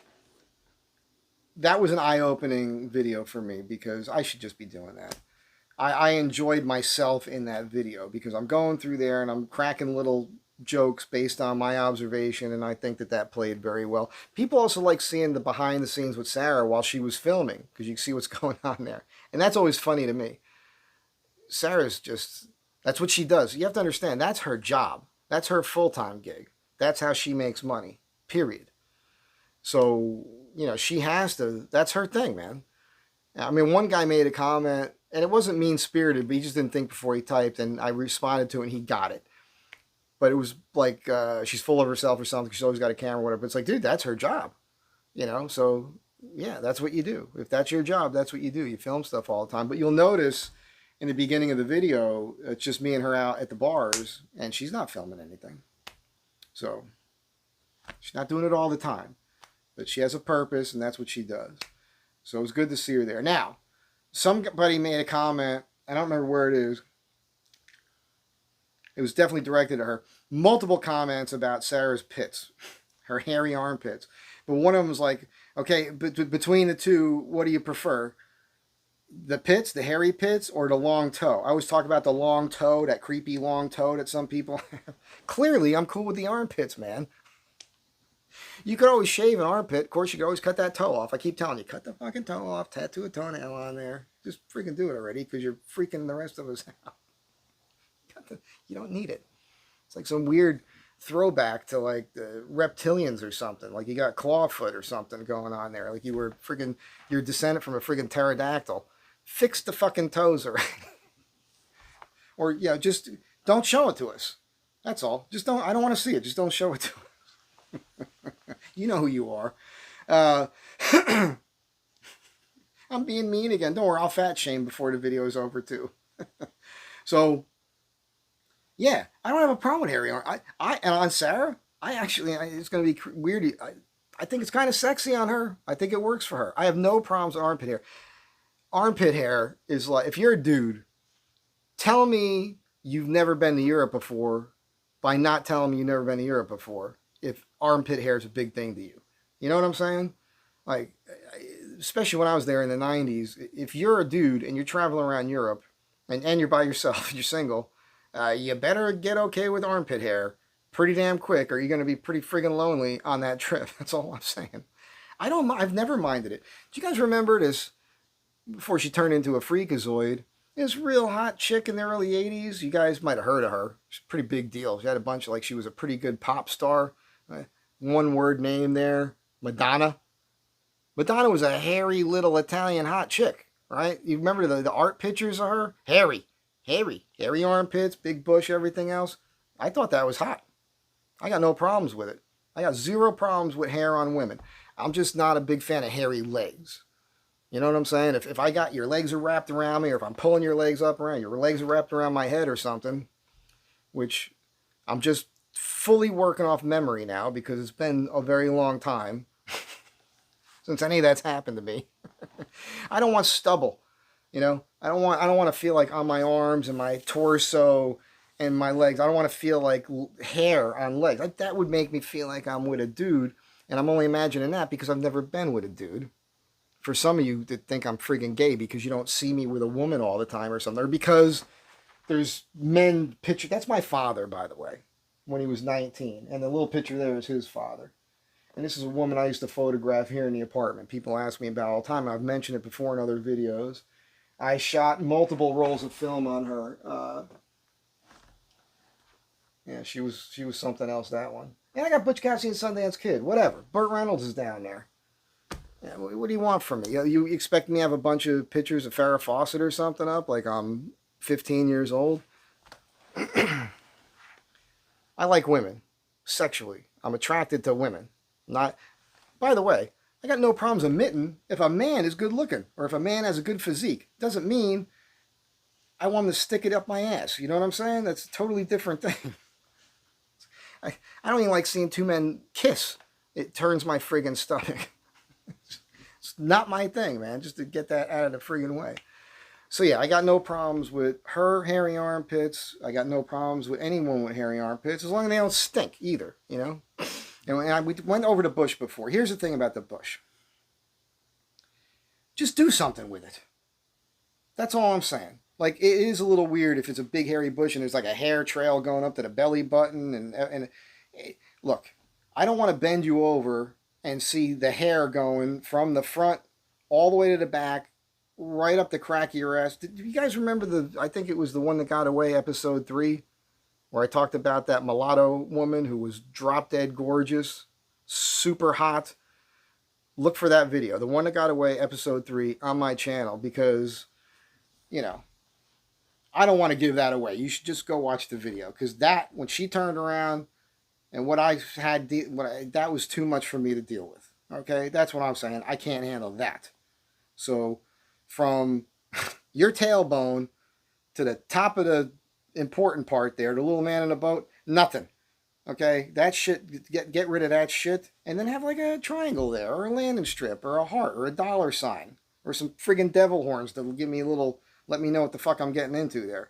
that was an eye-opening video for me because I should just be doing that. I enjoyed myself in that video because I'm going through there and I'm cracking little jokes based on my observation, and I think that played very well. People also like seeing the behind the scenes with Sarah while she was filming because you can see what's going on there, and that's always funny to me. Sarah's just, that's what she does. You have to understand, that's her job. That's her full-time gig. That's how she makes money, period. So, she has to, that's her thing, man. I mean, one guy made a comment, and it wasn't mean-spirited, but he just didn't think before he typed, and I responded to it, and he got it. But it was like, she's full of herself or something. She's always got a camera or whatever. But it's like, dude, that's her job. So, yeah, that's what you do. If that's your job, that's what you do. You film stuff all the time. But you'll notice in the beginning of the video, it's just me and her out at the bars, and she's not filming anything. So, she's not doing it all the time. But she has a purpose, and that's what she does. So, it was good to see her there. Now, somebody made a comment. I don't remember where it is. It was definitely directed at her. Multiple comments about Sarah's pits, her hairy armpits. But one of them was like, okay, between the two, what do you prefer? The pits, the hairy pits, or the long toe? I always talk about the long toe, that creepy long toe that some people have. Clearly, I'm cool with the armpits, man. You could always shave an armpit. Of course, you could always cut that toe off. I keep telling you, cut the fucking toe off, tattoo a toenail on there. Just freaking do it already because you're freaking the rest of us out. You don't need it. It's like some weird throwback to like the reptilians or something. Like you got clawfoot or something going on there. Like you're descended from a freaking pterodactyl. Fix the fucking toes already. Or just don't show it to us. That's all. I don't want to see it. Just don't show it to us. You know who you are. I'm being mean again. Don't worry, I'll fat shame before the video is over too. So yeah, I don't have a problem with hairy arm. And on Sarah, it's going to be weird. I think it's kind of sexy on her. I think it works for her. I have no problems with armpit hair. Armpit hair is like, if you're a dude, tell me you've never been to Europe before by not telling me you've never been to Europe before if armpit hair is a big thing to you. You know what I'm saying? Like, especially when I was there in the 90s, if you're a dude and you're traveling around Europe and you're by yourself, you're single, you better get okay with armpit hair pretty damn quick or you're going to be pretty friggin' lonely on that trip. That's all I'm saying. I've never minded it. Do you guys remember this, before she turned into a freakazoid, this real hot chick in the early 80s? You guys might have heard of her. She's a pretty big deal. She had a bunch of, she was a pretty good pop star. One word name there, Madonna. Madonna was a hairy little Italian hot chick, right? You remember the art pictures of her? Hairy armpits, big bush, everything else. I thought that was hot. I got no problems with it. I got zero problems with hair on women. I'm just not a big fan of hairy legs. You know what I'm saying? If I got your legs are wrapped around me, or if I'm pulling your legs up around, your legs are wrapped around my head or something, which I'm just fully working off memory now because it's been a very long time since any of that's happened to me. I don't want stubble, you know. I don't want to feel like on my arms and my torso and my legs. I don't want to feel like hair on legs. That would make me feel like I'm with a dude, and I'm only imagining that because I've never been with a dude. For some of you that think I'm friggin' gay because you don't see me with a woman all the time or something, or because there's men picture. That's my father, by the way, when he was 19, and the little picture there is his father. And this is a woman I used to photograph here in the apartment. People ask me about all the time. I've mentioned it before in other videos. I shot multiple rolls of film on her. Yeah, she was something else, that one. And I got Butch Cassidy and Sundance Kid. Whatever. Burt Reynolds is down there. Yeah, what do you want from me? You expect me to have a bunch of pictures of Farrah Fawcett or something up like I'm 15 years old? I like women sexually. I'm attracted to women. Not. By the way, I got no problems admitting if a man is good looking or if a man has a good physique. Doesn't mean I want him to stick it up my ass. You know what I'm saying? That's a totally different thing. I don't even like seeing two men kiss. It turns my friggin' stomach. It's not my thing, man. Just to get that out of the friggin' way. So yeah, I got no problems with her hairy armpits. I got no problems with anyone with hairy armpits as long as they don't stink either, you know? And we went over the bush before. Here's the thing about the bush. Just do something with it. That's all I'm saying. Like, it is a little weird if it's a big hairy bush and there's like a hair trail going up to the belly button. And look, I don't want to bend you over and see the hair going from the front all the way to the back, right up the crack of your ass. Do you guys remember I think it was the one that got away, episode 3, where I talked about that mulatto woman who was drop dead gorgeous, super hot? Look for that video, the one that got away, episode 3, on my channel, because, you know, I don't want to give that away. You should just go watch the video, because that, when she turned around, and what I had, that was too much for me to deal with. Okay, that's what I'm saying. I can't handle that. So, from your tailbone to the top of the important part there, the little man in the boat, nothing. Okay, that shit, get rid of that shit, and then have like a triangle there, or a landing strip, or a heart, or a dollar sign, or some friggin' devil horns that'll give me a little, let me know what the fuck I'm getting into there.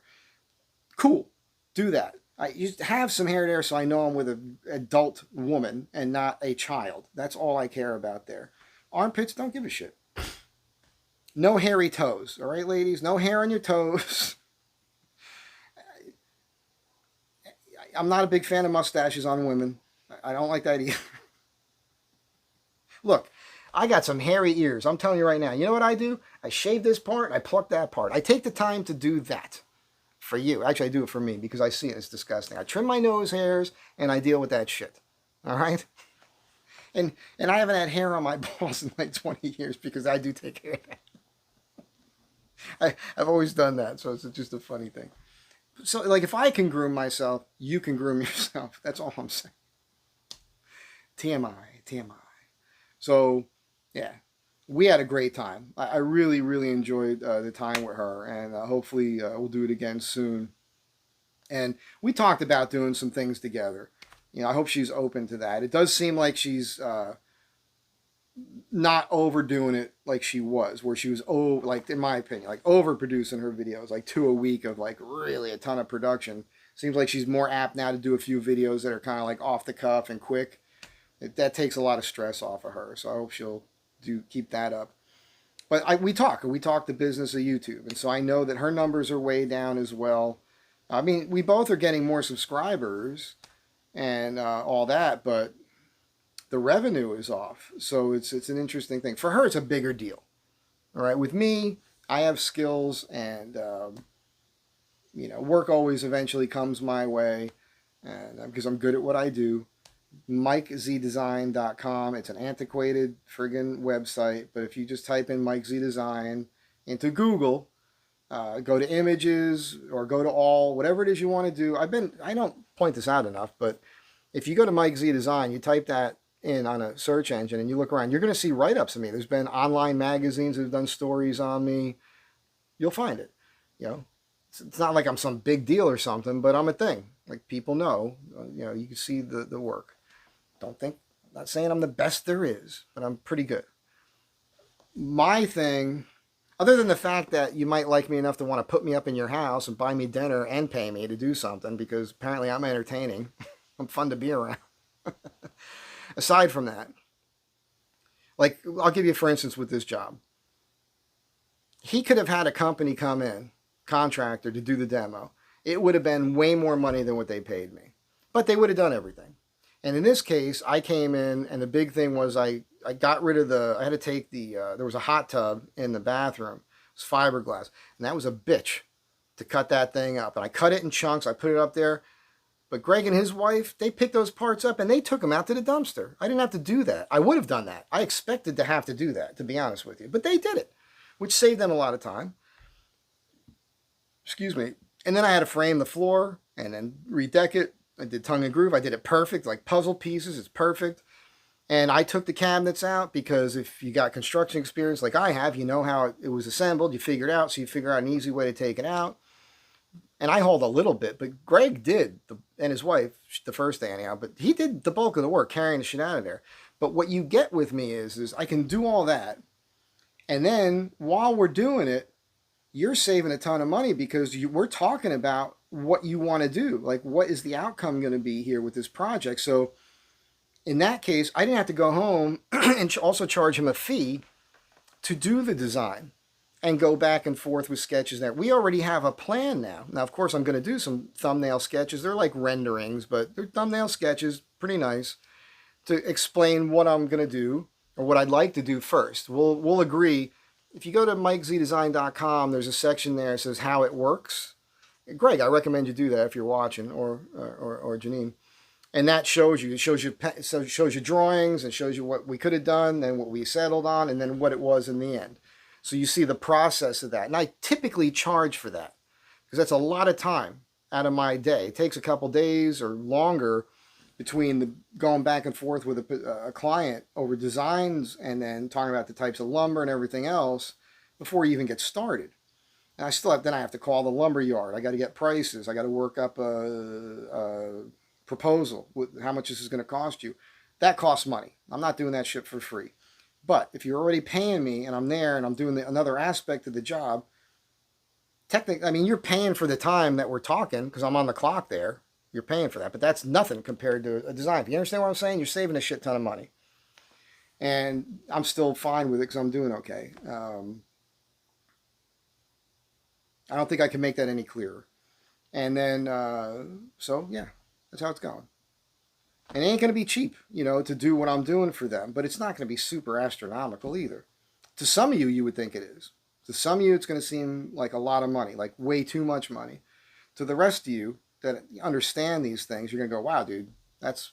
Cool, do that. I used to have some hair there so I know I'm with an adult woman and not a child. That's all I care about there. Armpits, don't give a shit. No hairy toes, all right, ladies? No hair on your toes. I'm not a big fan of mustaches on women. I don't like that either. Look, I got some hairy ears. I'm telling you right now. You know what I do? I shave this part and I pluck that part. I take the time to do that. For you. Actually, I do it for me because I see it. It's disgusting. I trim my nose hairs and I deal with that shit. All right? And I haven't had hair on my balls in like 20 years because I do take care of that. I've always done that, so it's just a funny thing. So, like, if I can groom myself, you can groom yourself. That's all I'm saying. TMI. So, yeah. We had a great time. I really, really enjoyed the time with her, and hopefully we'll do it again soon. And we talked about doing some things together. You know, I hope she's open to that. It does seem like she's not overdoing it like she was, where she was, like, in my opinion, like overproducing her videos, like 2 a week of like really a ton of production. Seems like she's more apt now to do a few videos that are kind of like off the cuff and quick. That takes a lot of stress off of her, so I hope she'll keep that up. But we talk the business of YouTube, and so I know that her numbers are way down as well. I mean, we both are getting more subscribers and all that, but the revenue is off. So it's an interesting thing. For her, it's a bigger deal. All right, with me, I have skills, and you know, work always eventually comes my way, and because I'm good at what I do. MikeZDesign.com. It's an antiquated friggin' website, but if you just type in Mike Z Design into Google, go to images or go to all, whatever it is you want to do. I don't point this out enough, but if you go to Mike Z Design, you type that in on a search engine and you look around, you're going to see write-ups of me. There's been online magazines that have done stories on me. You'll find it, you know. It's not like I'm some big deal or something, but I'm a thing. Like, people know, you know, you can see the work. Don't think, I'm not saying I'm the best there is, but I'm pretty good. My thing, other than the fact that you might like me enough to want to put me up in your house and buy me dinner and pay me to do something, because apparently I'm entertaining. I'm fun to be around. Aside from that, like, I'll give you, for instance, with this job. He could have had a company come in, contractor, to do the demo. It would have been way more money than what they paid me. But they would have done everything. And in this case, I came in, and the big thing was I got rid of I had to take there was a hot tub in the bathroom. It was fiberglass. And that was a bitch to cut that thing up. And I cut it in chunks. I put it up there. But Greg and his wife, they picked those parts up and they took them out to the dumpster. I didn't have to do that. I would have done that. I expected to have to do that, to be honest with you. But they did it, which saved them a lot of time. Excuse me. And then I had to frame the floor and then redeck it. I did tongue and groove. I did it perfect, like puzzle pieces. It's perfect. And I took the cabinets out because if you got construction experience like I have, you know how it was assembled. You figure it out, so you figure out an easy way to take it out. And I hauled a little bit, but Greg did, and his wife, the first day anyhow, but he did the bulk of the work, carrying the shit out of there. But what you get with me is I can do all that. And then while we're doing it, you're saving a ton of money because we're talking about what you want to do. Like, what is the outcome going to be here with this project? So in that case, I didn't have to go home and also charge him a fee to do the design and go back and forth with sketches there. We already have a plan now. Now, of course, I'm going to do some thumbnail sketches. They're like renderings, but they're thumbnail sketches, pretty nice, to explain what I'm going to do or what I'd like to do first. We'll agree. If you go to MikeZDesign.com, there's a section there that says how it works. Greg, I recommend you do that if you're watching, or Janine. And that shows you. It shows you drawings, and shows you what we could have done, then what we settled on, and then what it was in the end. So you see the process of that. And I typically charge for that because that's a lot of time out of my day. It takes a couple days or longer between going back and forth with a client over designs and then talking about the types of lumber and everything else before you even get started. And I have to call the lumber yard. I got to get prices. I got to work up a proposal with how much this is going to cost you. That costs money. I'm not doing that shit for free. But if you're already paying me and I'm there and I'm doing another aspect of the job, technically, I mean, you're paying for the time that we're talking because I'm on the clock there. You're paying for that. But that's nothing compared to a design. You understand what I'm saying? You're saving a shit ton of money. And I'm still fine with it because I'm doing okay. I don't think I can make that any clearer. And then, so yeah, that's how it's going. And it ain't going to be cheap, you know, to do what I'm doing for them. But it's not going to be super astronomical either. To some of you, you would think it is. To some of you, it's going to seem like a lot of money, like way too much money. To the rest of you that understand these things, you're going to go, wow, dude, that's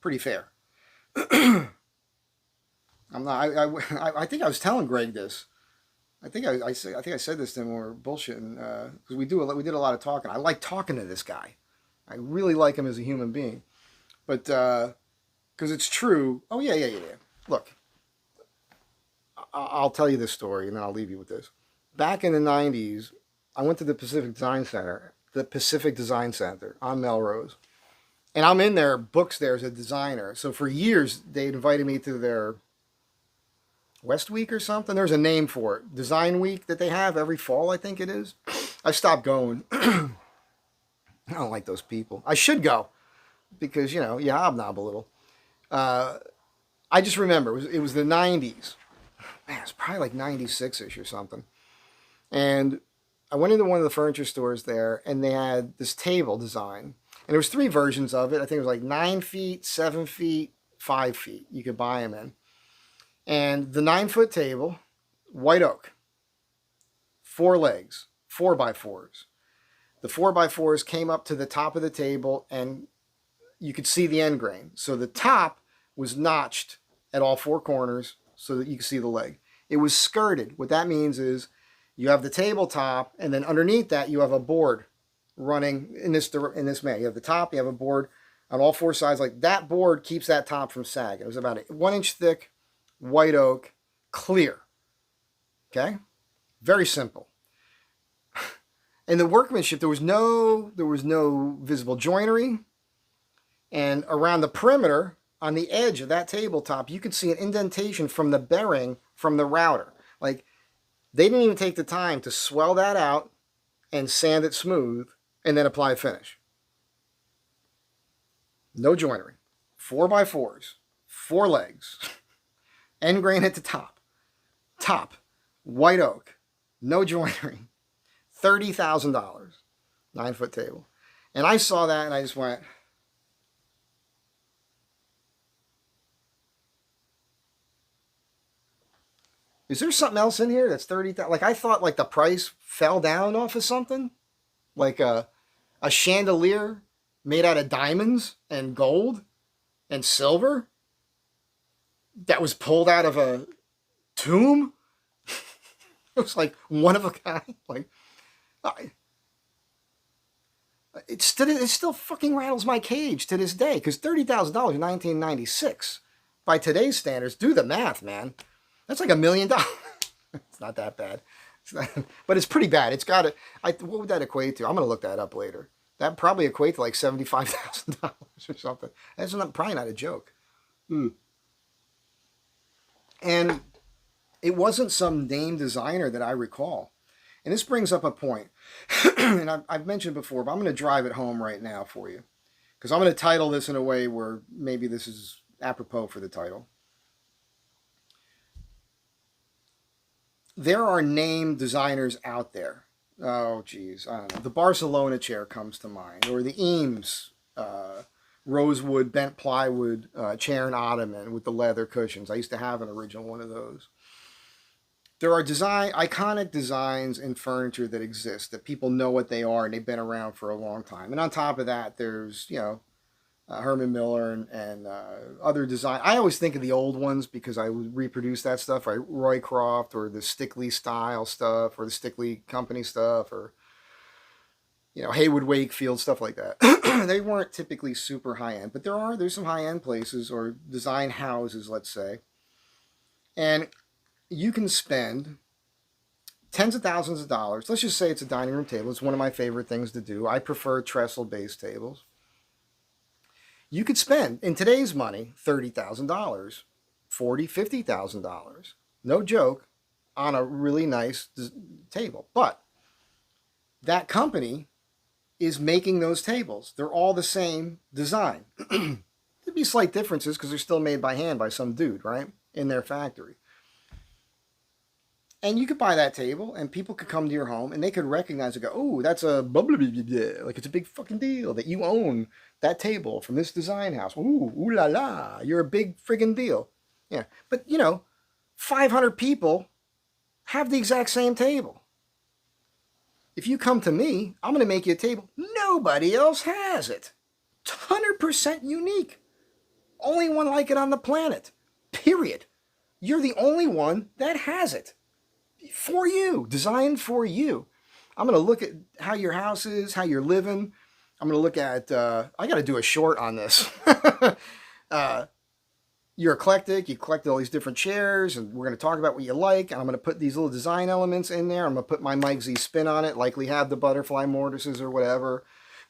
pretty fair. I think I was telling Greg this. I think I said this to him when we were bullshitting because we did a lot of talking. I like talking to this guy. I really like him as a human being. But, because it's true. Oh, yeah. Look, I'll tell you this story and then I'll leave you with this. Back in the 90s, I went to the Pacific Design Center on Melrose. And I'm in their books there as a designer. So for years, they invited me to their West Week or something. There's a name for it. Design Week that they have every fall, I think it is. I stopped going. I don't like those people. I should go. Because, you know, you hobnob a little. I just remember, it was the 90s. Man, it's probably like 96-ish or something. And I went into one of the furniture stores there, and they had this table design. And there was 3 versions of it. I think it was like 9 feet, 7 feet, 5 feet. You could buy them in. And the 9-foot table, white oak. 4 legs, 4x4s. The 4x4s came up to the top of the table, and you could see the end grain. So the top was notched at all 4 corners so that you could see the leg. It was skirted. What that means is you have the tabletop, and then underneath that you have a board running in this manner. You have the top, you have a board on all 4 sides. Like that board keeps that top from sagging. It was about 1 inch thick, white oak, clear. Okay? Very simple. And the workmanship, there was no visible joinery. And around the perimeter, on the edge of that tabletop, you could see an indentation from the bearing from the router. Like, they didn't even take the time to swell that out and sand it smooth and then apply a finish. No joinery. 4x4s. 4 legs. End grain at the top. Top. White oak. No joinery. $30,000. 9-foot table. And I saw that and I just went, is there something else in here that's 30,000? Like, I thought like the price fell down off of something. Like a chandelier made out of diamonds and gold and silver that was pulled out of a tomb. It was like one of a kind. Like, it still fucking rattles my cage to this day, because $30,000 in 1996, by today's standards, do the math, man. That's like $1 million. It's not that bad. But it's pretty bad. It's got to, what would that equate to? I'm going to look that up later. That probably equate to like $75,000 or something. That's probably not a joke. And it wasn't some name designer that I recall. And this brings up a point. And I've mentioned before, but I'm going to drive it home right now for you. Because I'm going to title this in a way where maybe this is apropos for the title. There are name designers out there. Oh, geez. I don't know. The Barcelona chair comes to mind. Or the Eames rosewood, bent plywood chair and ottoman with the leather cushions. I used to have an original one of those. There are iconic designs in furniture that exist, that people know what they are and they've been around for a long time. And on top of that, there's, Herman Miller and other design. I always think of the old ones because I would reproduce that stuff, right? Roycroft or the Stickley style stuff or the Stickley company stuff or, Haywood Wakefield, stuff like that. They weren't typically super high-end, but there's some high-end places or design houses, let's say. And you can spend tens of thousands of dollars. Let's just say it's a dining room table. It's one of my favorite things to do. I prefer trestle-based tables. You could spend, in today's money, $30,000, $40,000, $50,000. No joke, on a really nice table. But that company is making those tables. They're all the same design. There'd be slight differences because they're still made by hand by some dude, right? In their factory. And you could buy that table, and people could come to your home, and they could recognize and go, oh, that's a blah, blah, blah, blah. Like, it's a big fucking deal that you own that table from this design house. Ooh la la, you're a big friggin' deal. Yeah, but 500 people have the exact same table. If you come to me, I'm going to make you a table. Nobody else has it. 100% unique. Only one like it on the planet. Period. You're the only one that has it. For you. Designed for you. I'm going to look at how your house is, how you're living. I'm going to look at, I got to do a short on this. You're eclectic. You collect all these different chairs, and we're going to talk about what you like. And I'm going to put these little design elements in there. I'm going to put my Mike Z spin on it, likely have the butterfly mortises or whatever.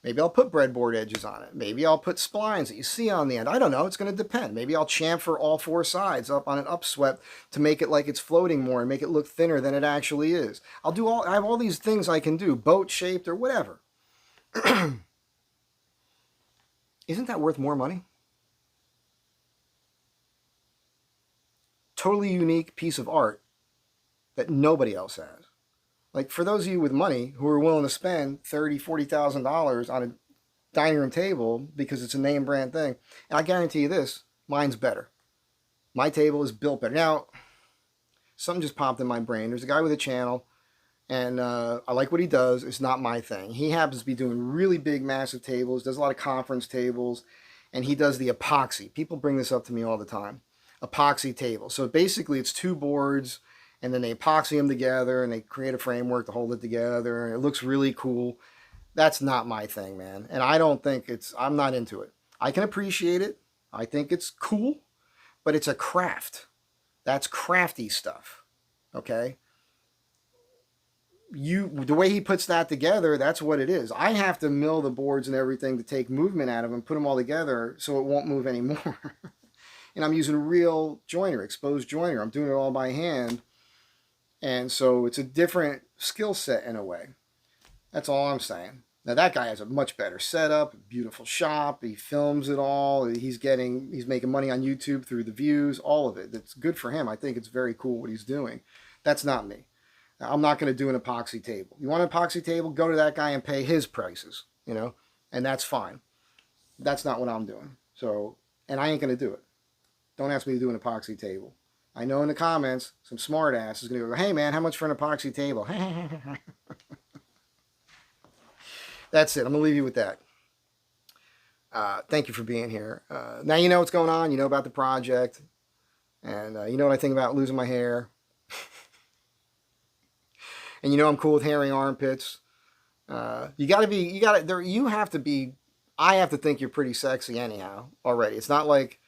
Maybe I'll put breadboard edges on it. Maybe I'll put splines that you see on the end. I don't know. It's going to depend. Maybe I'll chamfer all 4 sides up on an upswept to make it like it's floating more and make it look thinner than it actually is. I have all these things I can do, boat shaped or whatever. Isn't that worth more money? Totally unique piece of art that nobody else has. Like, for those of you with money who are willing to spend $30,000, $40,000 on a dining room table because it's a name brand thing, and I guarantee you this, mine's better. My table is built better. Now, something just popped in my brain. There's a guy with a channel, and I like what he does. It's not my thing. He happens to be doing really big, massive tables, does a lot of conference tables, and he does the epoxy. People bring this up to me all the time. Epoxy table. So basically it's 2 boards, and then they epoxy them together, and they create a framework to hold it together, and it looks really cool. That's not my thing, man. And I don't think I'm not into it. I can appreciate it. I think it's cool, but it's a craft. That's crafty stuff, okay? the way he puts that together, that's what it is. I have to mill the boards and everything to take movement out of them, put them all together so it won't move anymore. And I'm using real joiner, exposed joiner. I'm doing it all by hand. And so it's a different skill set in a way. That's all I'm saying. Now that guy has a much better setup, beautiful shop. He films it all. He's making money on YouTube through the views, all of it. That's good for him. I think it's very cool what he's doing. That's not me. I'm not going to do an epoxy table. You want an epoxy table? Go to that guy and pay his prices, you know, and that's fine. That's not what I'm doing. So, and I ain't going to do it. Don't ask me to do an epoxy table. I know in the comments, some smart ass is going to go, hey man, how much for an epoxy table? That's it. I'm going to leave you with that. Thank you for being here. Now you know what's going on. You know about the project. And you know what I think about losing my hair. And you know I'm cool with hairy armpits. You have to be, I have to think you're pretty sexy anyhow already. It's not like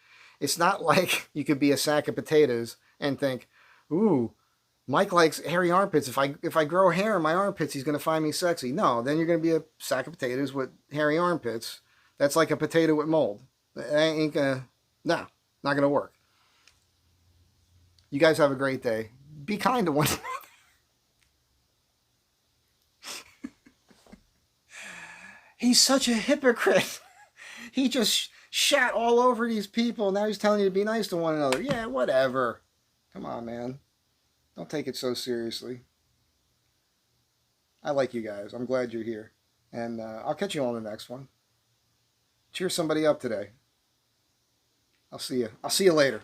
you could be a sack of potatoes and think, ooh, Mike likes hairy armpits. If I grow hair in my armpits, he's going to find me sexy. No, then you're going to be a sack of potatoes with hairy armpits. That's like a potato with mold. Not going to work. You guys have a great day. Be kind to one another. He's such a hypocrite. He just shat all over these people. Now he's telling you to be nice to one another. Yeah, whatever. Come on, man. Don't take it so seriously. I like you guys. I'm glad you're here. And I'll catch you on the next one. Cheer somebody up today. I'll see you. I'll see you later.